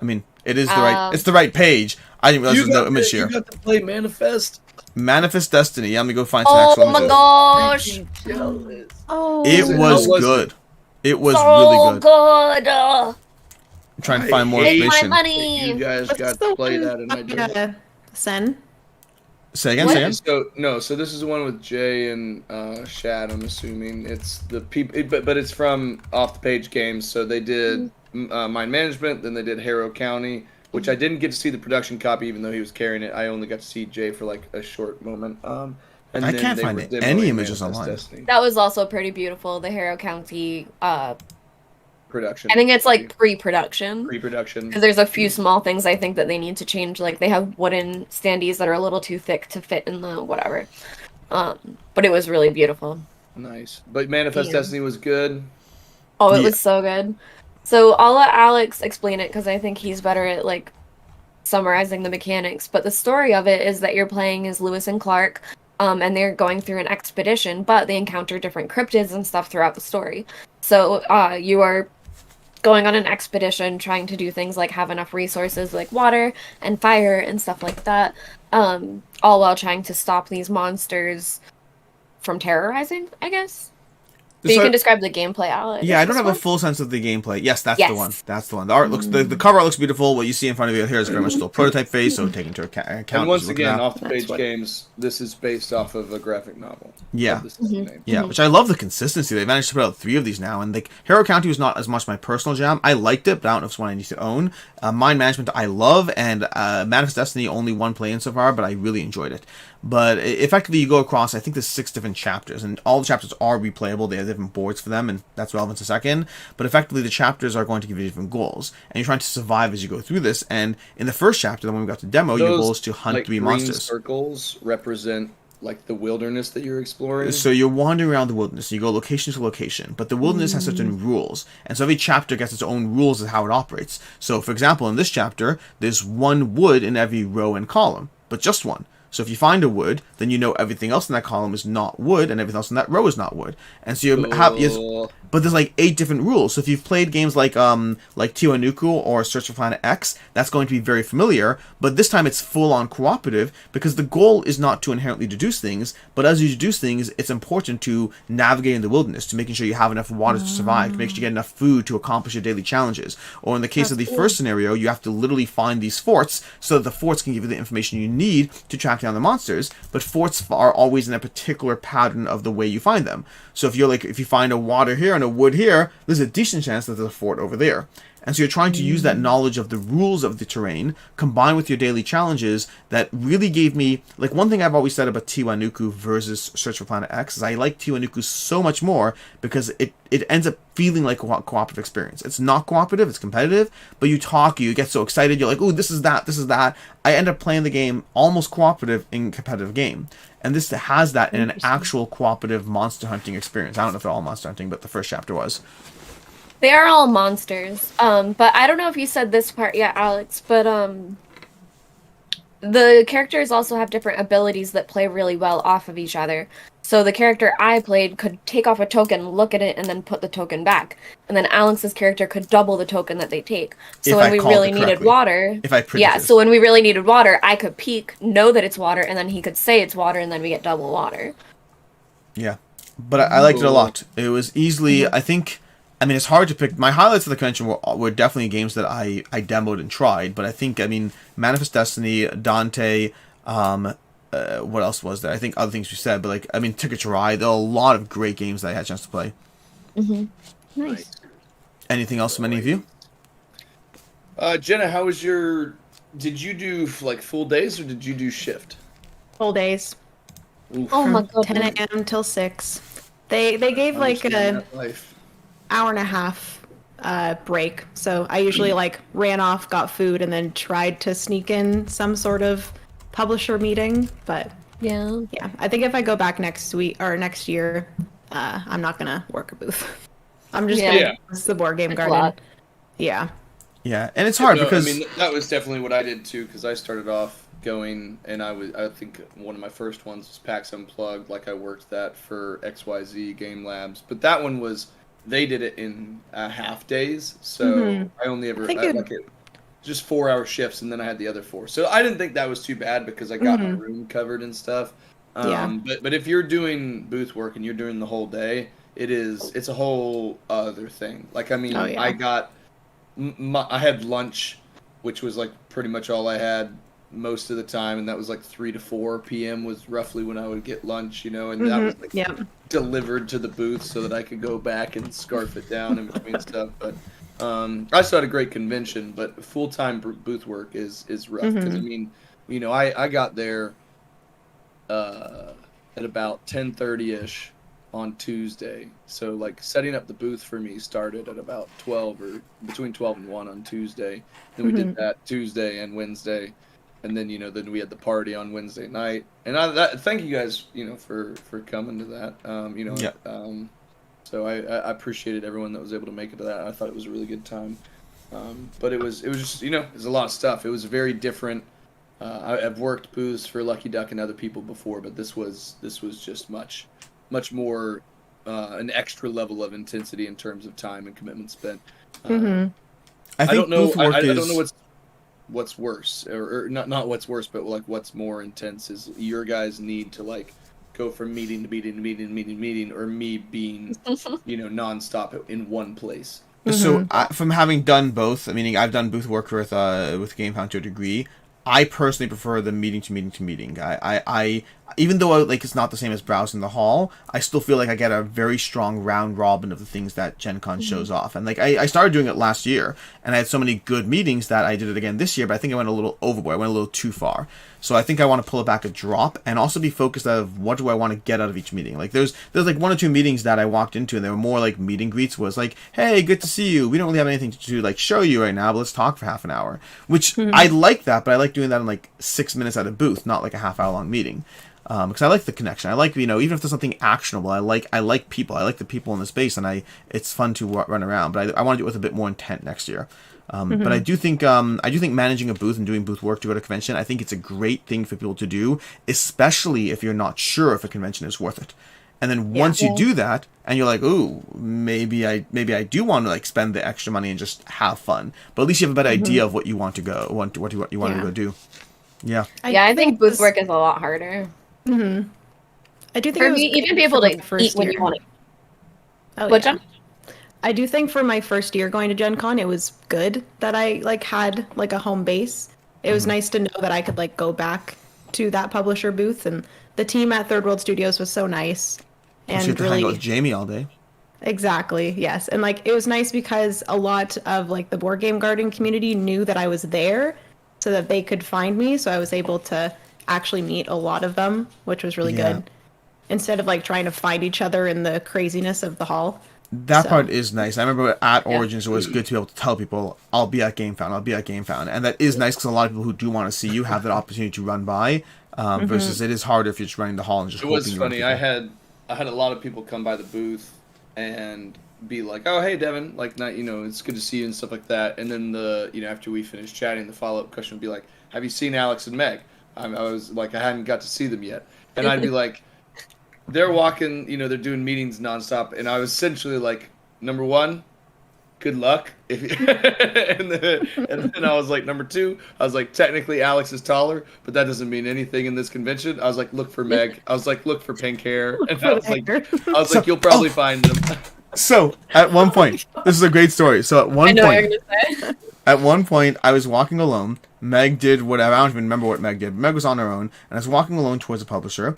I mean, it is it's the right page. I didn't realize there was no image here. You got to play Manifest. Manifest Destiny. Yeah, I'm gonna go find some Oh actual my images. gosh. Jealous. Oh, It was How was good. It was So really good. good. I'm trying to find more I hate Take my information. money. You guys what's got the to play one that, and I did. Sen? Say again. What? Say again. So this is the one with Jay and Shad. I'm assuming it's the people, but it's from off the page games. So they did Mind Management, then they did Harrow County, which I didn't get to see the production copy, even though he was carrying it. I only got to see Jay for like a short moment. And I then can't they find were any demoing images Manifest online. Destiny That was also pretty beautiful. The Harrow County. production. I think it's like pre-production. pre-production. Because there's a few small things I think that they need to change. Like they have wooden standees that are a little too thick to fit in the whatever. But it was really beautiful. Nice, but Manifest Yeah. Destiny was good. Oh, it Yeah. was so good. So I'll let Alex explain it because I think he's better at like summarizing the mechanics. But the story of it is that you're playing as Lewis and Clark, and they're going through an expedition, but they encounter different cryptids and stuff throughout the story. So you are going on an expedition trying to do things like have enough resources like water and fire and stuff like that, all while trying to stop these monsters from terrorizing, I guess. But you So- can describe the gameplay, Alex. Yeah, I don't This have a one? full sense of the gameplay. Yes, that's Yes. the one. That's the one. The art looks, the cover art looks beautiful. What you see in front of you here is very much still prototype phase, so take into account. And what once you're looking again, at. off the page That's what- games, this is based off of a graphic novel. Yeah. This is the name. Yeah, which I love the consistency. They managed to put out 3 of these now, and like Harrow County was not as much my personal jam. I liked it, but I don't know if it's one I need to own. Mind Management I love, and Manifest Destiny only one play in so far, but I really enjoyed it. But effectively, you go across, I think there's 6 different chapters, and all the chapters are replayable. They have different boards for them, and that's relevant to a second. But effectively, the chapters are going to give you different goals, and you're trying to survive as you go through this. And in the first chapter, the one we got to demo, your goal is to hunt like 3 green monsters. circles represent like the wilderness that you're exploring. So you're wandering around the wilderness. You go location to location, but the wilderness has certain rules, and so every chapter gets its own rules of how it operates. So, for example, in this chapter, there's 1 wood in every row and column, but just 1. So if you find a wood, then you know everything else in that column is not wood, and everything else in that row is not wood. And so you have, but there's like 8 different rules. So if you've played games like Tiwanuku or Search for Planet X, that's going to be very familiar. But this time it's full on cooperative because the goal is not to inherently deduce things, but as you deduce things, it's important to navigate in the wilderness, to making sure you have enough water to survive, to make sure you get enough food to accomplish your daily challenges. Or in the case of the first scenario, you have to literally find these forts so that the forts can give you the information you need to track down the monsters. But forts are always in a particular pattern of the way you find them. So if you find a water here and a wood here, there's a decent chance that there's a fort over there. And so you're trying to use that knowledge of the rules of the terrain combined with your daily challenges that really gave me, like, one thing I've always said about Tiwanuku versus Search for Planet X is I like Tiwanuku so much more because it ends up feeling like a cooperative experience. It's not cooperative, it's competitive, but you get so excited, you're like, ooh, this is that. I end up playing the game almost cooperative in competitive game. And this has that in an actual cooperative monster hunting experience. I don't know if they're all monster hunting, but the first chapter was. They are all monsters. But I don't know if you said this part yet, Alex, but the characters also have different abilities that play really well off of each other. So the character I played could take off a token, look at it, and then put the token back. And then Alex's character could double the token that they take. So If when I we called really it needed correctly. water, If I predicted. yeah. So when we really needed water, I could peek, know that it's water, and then he could say it's water, and then we get double water. Yeah, but I liked it a lot. It was easily, I think, I mean, it's hard to pick. My highlights of the convention were definitely games that I demoed and tried, but I think, I mean, Manifest Destiny, Dante, what else was there? I think other things we said, but like, I mean, Ticket to Ride, there are a lot of great games that I had a chance to play. Nice. Anything else from any of you? Jenna, how was your? Did you do like full days or did you do shift? Full days. Oof. Oh my god. 10 a.m. till 6. They gave like Understand a that life. hour and a half break. So I usually like ran off, got food, and then tried to sneak in some sort of publisher meeting. But Yeah. yeah, I think if I go back next week or next year, I'm not gonna work a booth. I'm just Yeah. gonna use the board game It's a garden. lot. Yeah. Yeah, and it's hard No, because I mean that was definitely what I did too because I started off going and I think one of my first ones was PAX Unplugged. Like I worked that for XYZ Game Labs, but that one was they did it in half days, so I only ever just 4-hour shifts, and then I had the other 4. So I didn't think that was too bad because I got my room covered and stuff. Yeah. But if you're doing booth work and you're doing the whole day, it's a whole other thing. Like I mean, Oh, yeah. I had lunch, which was like pretty much all I had most of the time, and that was like 3 to 4 p.m. was roughly when I would get lunch, and that was like delivered to the booth so that I could go back and scarf it down in between stuff. But I still had a great convention, but full-time booth work is rough because I mean, I got there at about 10:30ish on Tuesday. So like setting up the booth for me started at about 12 or between 12 and 1 on Tuesday. Then we did that Tuesday and Wednesday. And then, then we had the party on Wednesday night. And thank you guys, for coming to that. So I appreciated everyone that was able to make it to that. I thought it was a really good time. But it was just, it was a lot of stuff. It was very different. I've worked booths for Lucky Duck and other people before, but this was just much more an extra level of intensity in terms of time and commitment spent. I I don't know. booth work I don't is- know what's worse, or not what's worse, but like what's more intense is your guys' need to like go from meeting to meeting to meeting to meeting to meeting, or me being nonstop in one place. So from having done both, meaning I've done booth work with GameFound to a degree, I personally prefer the meeting to meeting to meeting. I even though like it's not the same as browsing the hall, I still feel like I get a very strong round robin of the things that Gen Con shows off. And like I started doing it last year, and I had so many good meetings that I did it again this year, but I think I went a little overboard. I went a little too far. So I think I want to pull it back a drop and also be focused of what do I want to get out of each meeting. Like there's like 1 or 2 meetings that I walked into and they were more like meet and greets, was like, hey, good to see you. We don't really have anything to like show you right now, but let's talk for half an hour. Which I like that, but I like doing that in like 6 minutes at a booth, not like a half hour long meeting. Because I like the connection. I like, even if there's something actionable, I like people. I like the people in the space, and it's fun to run around. But I want to do it with a bit more intent next year. But I do think managing a booth and doing booth work to go to a convention, I think it's a great thing for people to do, especially if you're not sure if a convention is worth it. And then once you do that, and you're like, ooh, maybe I do want to like spend the extra money and just have fun. But at least you have a better idea of what you want to go, what you want to go do. Yeah. I think booth work is a lot harder. I do think For it was me, even good be able for to my first eat when year. you want to. Oh, What, yeah. Jen? I do think for my first year going to Gen Con, it was good that I like had like a home base. It was nice to know that I could like go back to that publisher booth, and the team at Third World Studios was so nice. And And you get to really, hang out with Jamie all day. exactly, yes. And like it was nice because a lot of like the board game garden community knew that I was there so that they could find me, so I was able to actually meet a lot of them, which was really Yeah. good. Instead of like trying to find each other in the craziness of the hall. That So- part is nice. I remember at Origins, it was good to be able to tell people, I'll be at GameFound. And that is nice because a lot of people who do want to see you have that opportunity to run by, versus it is harder if you're just running the hall and just It hoping was you run funny. people. I had a lot of people come by the booth and be like, "Oh, hey, Devin, like, not it's good to see you," and stuff like that. And then after we finished chatting, the follow up question would be like, "Have you seen Alex and Meg?" I was like, I hadn't got to see them yet, and I'd be like, they're walking, they're doing meetings nonstop, and I was essentially like, number one, good luck. And then I was like, number two, I was like, technically Alex is taller, but that doesn't mean anything in this convention. I was like, look for Meg. I was like, look for pink hair. And I was like, you'll probably find them. So at one point, this is a great story. So at I one know what point, you're gonna say. at one point, I was walking alone. Meg did whatever. I don't even remember what Meg did. Meg was on her own, and I was walking alone towards a publisher.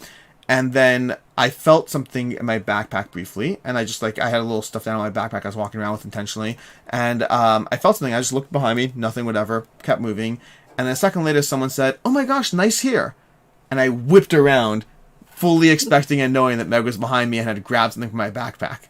And then I felt something in my backpack briefly, and I just I had a little stuff down in my backpack I was walking around with intentionally, and I felt something. I just looked behind me, nothing, whatever, kept moving, and then a second later, someone said, "Oh my gosh, nice here," and I whipped around, fully expecting and knowing that Meg was behind me and had grabbed something from my backpack,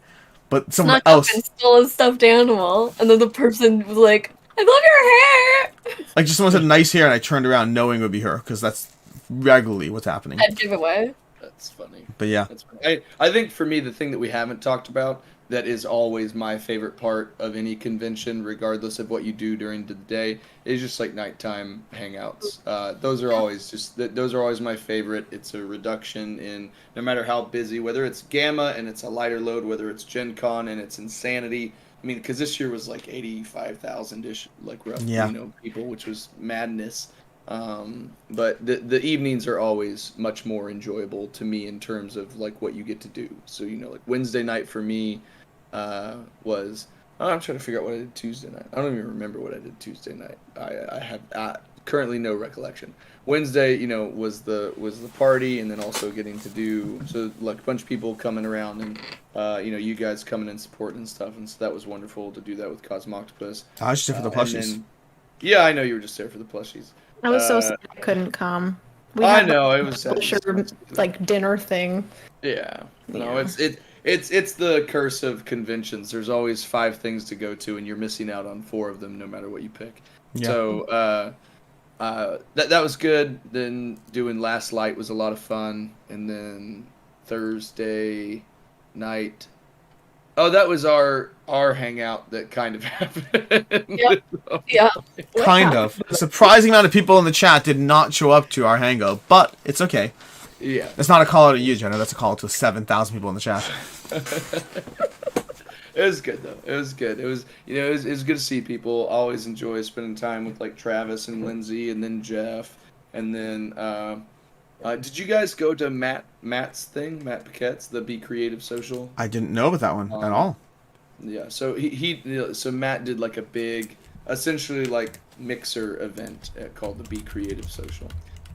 but someone Snuck up else, and stole a stuffed animal, and then the person was like, "I love your hair." just someone said "nice here," and I turned around knowing it would be her because that's regularly what's happening. I'd give away. That's funny. But yeah. That's funny. I think for me, the thing that we haven't talked about that is always my favorite part of any convention, regardless of what you do during the day, is just like nighttime hangouts. Those are always my favorite. It's a reduction in no matter how busy, whether it's Gamma and it's a lighter load, whether it's Gen Con and it's insanity. I mean, because this year was like 85,000-ish, like roughly, people, which was madness. But the evenings are always much more enjoyable to me in terms of like what you get to do. So like Wednesday night for me was I'm trying to figure out what I did Tuesday night. I don't even remember what I did Tuesday night. I have currently no recollection. Wednesday, was the party, and then also getting to do like a bunch of people coming around and you guys coming and supporting and stuff, and so that was wonderful to do that with Cosmoctopus. I was just there for the plushies. Yeah, I know you were just there for the plushies. I was so sad I couldn't come. I know it was publisher like dinner thing. Yeah, no, Yeah. it's the curse of conventions. There's always 5 things to go to, and you're missing out on 4 of them, no matter what you pick. Yeah. So that was good. Then doing Last Light was a lot of fun, and then Thursday night. Oh, that was our hangout that kind of happened. Yep. Yeah. Kind of. A surprising amount of people in the chat did not show up to our hangout, but it's okay. Yeah. That's not a call out to you, Jenna. That's a call out to 7,000 people in the chat. It was good though. It was good. It was it was good to see people. Always enjoy spending time with like Travis and Lindsay, and then Jeff, and then did you guys go to Matt's thing, Matt Paquette's, the Be Creative Social? I didn't know about that one at all. Yeah, so so Matt did like a big, essentially like mixer event called the Be Creative Social.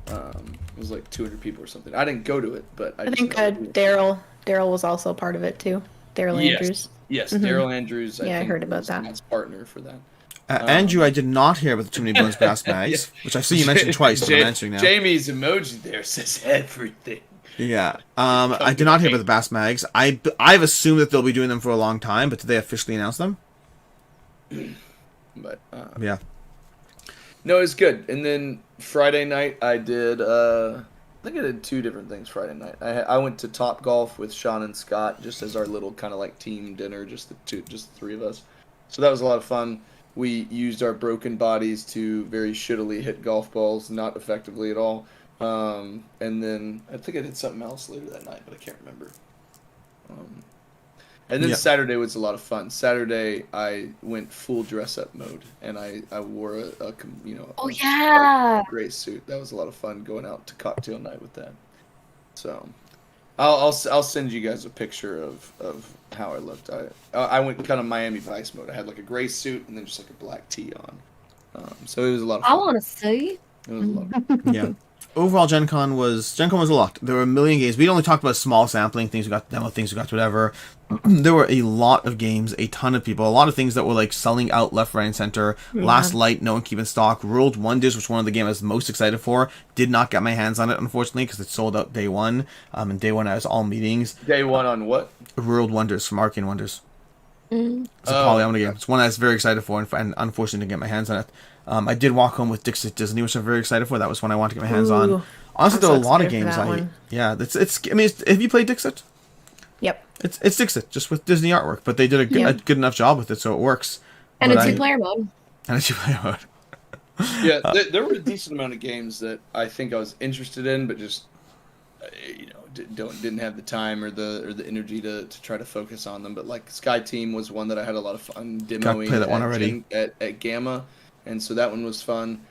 It was like 200 people or something. I didn't go to it, but I think Daryl was also part of it too. Daryl Andrews. Yes, Daryl Andrews. I heard about that. Matt's partner for that. Andrew, I did not hear about the Too Many Bones Brass Bags, which I see you mentioned twice, but I'm answering now. Jamie's emoji there says everything. Yeah. I did not hear about the Bass Mags. I've assumed that they'll be doing them for a long time, but did they officially announce them? But yeah. No, it's good. And then Friday night I did I think I did 2 different things Friday night. I went to Top Golf with Sean and Scott just as our little kind of like team dinner, just the 3 of us. So that was a lot of fun. We used our broken bodies to very shittily hit golf balls, not effectively at all. And then I think I did something else later that night, but I can't remember. And then Saturday was a lot of fun. Saturday I went full dress up mode, and I wore a gray suit. That was a lot of fun going out to cocktail night with that. So I'll send you guys a picture of how I looked. I went kind of Miami Vice mode. I had like a gray suit and then just like a black tee on. So it was a lot of fun. I want to see. It was a lot of fun. Yeah. Overall, Gen Con was a lot. There were a million games. We only talked about small sampling, things we got demo, things we got whatever. There were a lot of games, a ton of people, a lot of things that were like selling out left, right, and center. Yeah. Last Light, no one keeping stock. World Wonders, which one of the games I was most excited for, did not get my hands on it, unfortunately, because it sold out day one. And day one I was all meetings. Day one on what? World Wonders from Arcane Wonders. Mm-hmm. It's a polyomino game. It's one I was very excited for, and unfortunately didn't get my hands on it. I did walk home with Dixit Disney, which I'm very excited for. That was one I wanted to get my hands on. Honestly, there are a lot of games. Have you played Dixit? Yep. It's Dixit, just with Disney artwork, but they did a good enough job with it, so it works. And a 2-player mode. And a 2-player mode. Yeah, there were a decent amount of games that I think I was interested in, but just didn't have the time or the energy to try to focus on them. But like Sky Team was one that I had a lot of fun demoing. Play that one already at Gamma, and so that one was fun.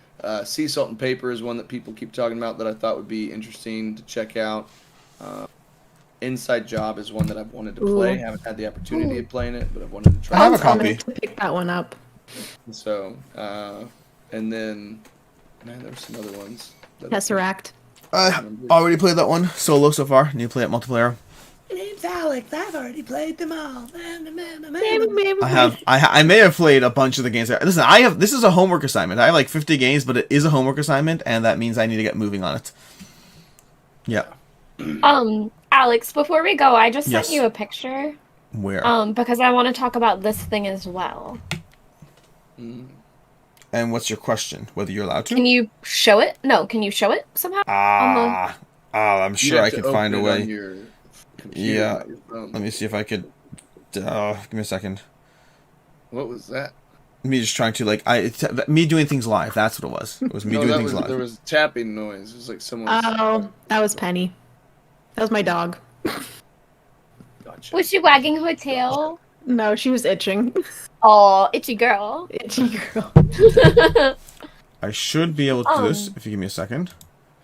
Sea Salt and Paper is one that people keep talking about that I thought would be interesting to check out. Inside Job is one that I've wanted to play. Ooh. Haven't had the opportunity of playing it, but I've wanted to try. I have a it. copy. To pick that one up. So, and then, man, there's some other ones. Tesseract. I already played that one solo so far. Need to play it multiplayer. My name's Alex. I've already played them all. I may have played a bunch of the games. Listen, this is a homework assignment. I have like 50 games, but it is a homework assignment, and that means I need to get moving on it. Yeah. Alex, before we go, I just Yes. sent you a picture. Where? Because I want to talk about this thing as well. And what's your question? Whether you're allowed to? Can you show it? No, can you show it somehow? I'm sure I could find a way. Yeah. Let me see if I could. Give me a second. What was that? Me just trying to me doing things live. That's what it was. It was me doing things live. There was tapping noise. It was like someone. Oh, that was Penny. That was my dog. Gotcha. Was she wagging her tail? No, she was itching. Oh, itchy girl. Itchy girl. I should be able to do this if you give me a second.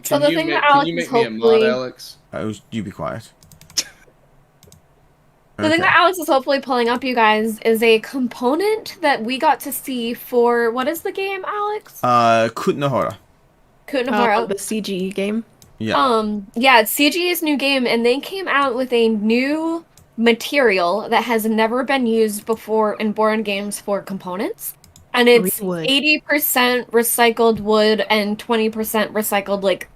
So the thing that Can Alex you is make me a mod, hopefully... Alex? You be quiet. The thing that Alex is hopefully pulling up, you guys, is a component that we got to see for... What is the game, Alex? Kutnahora. Kutnahora. The CGE game. Yeah. Yeah, it's CGE's new game, and they came out with a new material that has never been used before in board games for components. And it's Rewood. 80% recycled wood and 20% recycled, like,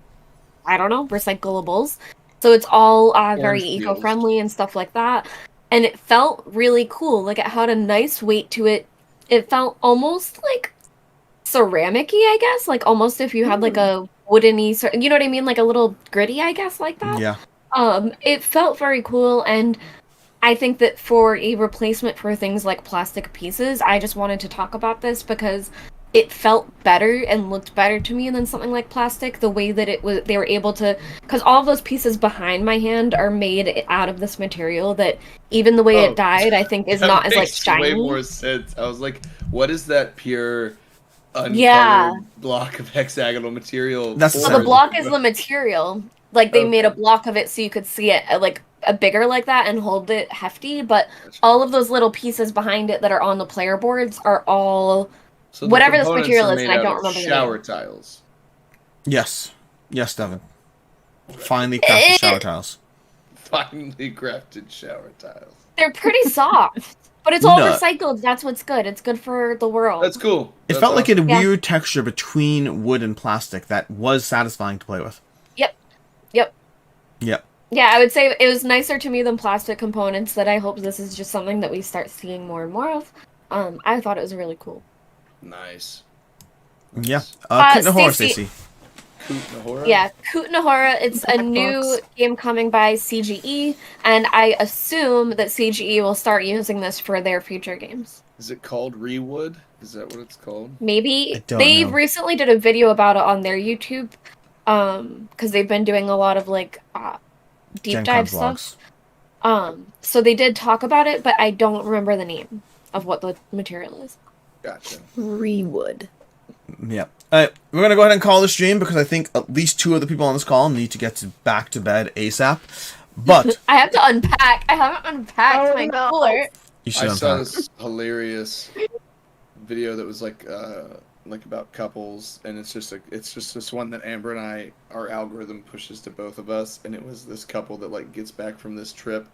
I don't know, recyclables. So it's all very eco-friendly and stuff like that. And it felt really cool. Like, it had a nice weight to it. It felt almost like ceramic-y, I guess. Like, almost if you had, like, a woodeny... You know what I mean? Like, a little gritty, I guess, like that. Yeah. It felt very cool, and I think that for a replacement for things like plastic pieces, I just wanted to talk about this because it felt better and looked better to me than something like plastic. The way that it was, they were able to, because all of those pieces behind my hand are made out of this material that even the way it dyed, I think is not as like shiny. Way more sense. I was like, what is that pure uncolored block of hexagonal material? So the block is the material. Like they made a block of it so you could see it like a bigger like that and hold it hefty, but all of those little pieces behind it that are on the player boards are all whatever this material is, and I don't remember the name. Shower tiles. Yes, Devin. Finely crafted shower tiles. Finely crafted shower tiles. They're pretty soft, but it's all recycled. That's what's good. It's good for the world. That's cool. It felt like a weird texture between wood and plastic that was satisfying to play with. Yep. Yeah, I would say it was nicer to me than plastic components. That I hope this is just something that we start seeing more and more of. I thought it was really cool. Nice. Yeah. Kutnahora, Stacey. Kutnahora? Yeah, Kutnahora. It's a new game coming by CGE, and I assume that CGE will start using this for their future games. Is it called Rewood? Is that what it's called? Maybe. They recently did a video about it on their YouTube. Because they've been doing a lot of like deep Gencon dive vlogs. stuff. So they did talk about it, but I don't remember the name of what the material is. Gotcha. Rewood. Yeah. We're gonna go ahead and call the stream because I think at least 2 of the people on this call need to get back to bed ASAP. But I have to unpack. I haven't unpacked my cooler. You should I saw unpack. this hilarious video that was like about couples, and it's just this one that Amber and our algorithm pushes to both of us, and it was this couple that like gets back from this trip,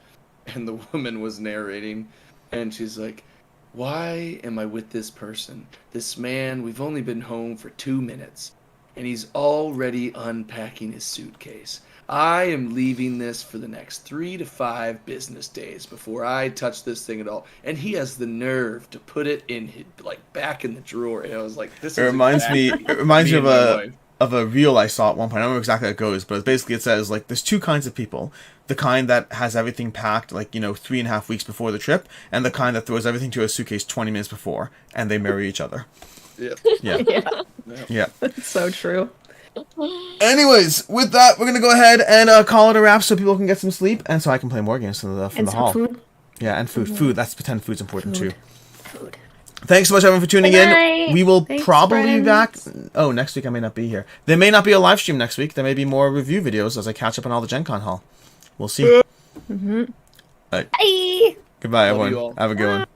and the woman was narrating, and she's like, why am I with this person? This man, we've only been home for 2 minutes, and he's already unpacking his suitcase. I am leaving this for the next 3 to 5 business days before I touch this thing at all. And he has the nerve to put it in his, like back in the drawer. And I was like, this is reminds me of a reel I saw at one point. I don't remember exactly how it goes, but basically it says like there's 2 kinds of people. The kind that has everything packed like, 3.5 weeks before the trip, and the kind that throws everything to a suitcase 20 minutes before, and they marry each other. Yep. Yeah. That's so true. Anyways, with that, we're gonna go ahead and call it a wrap so people can get some sleep, and so I can play more games from the hall. Food. Yeah, and food. Food. That's pretend food's important too. Food. Thanks so much, everyone, for tuning in. We will Thanks, probably be back. friends. Oh, next week I may not be here. There may not be a live stream next week. There may be more review videos as I catch up on all the Gen Con haul. We'll see. Mm-hmm. Right. Bye. Goodbye, Love you everyone. all. Have a good one.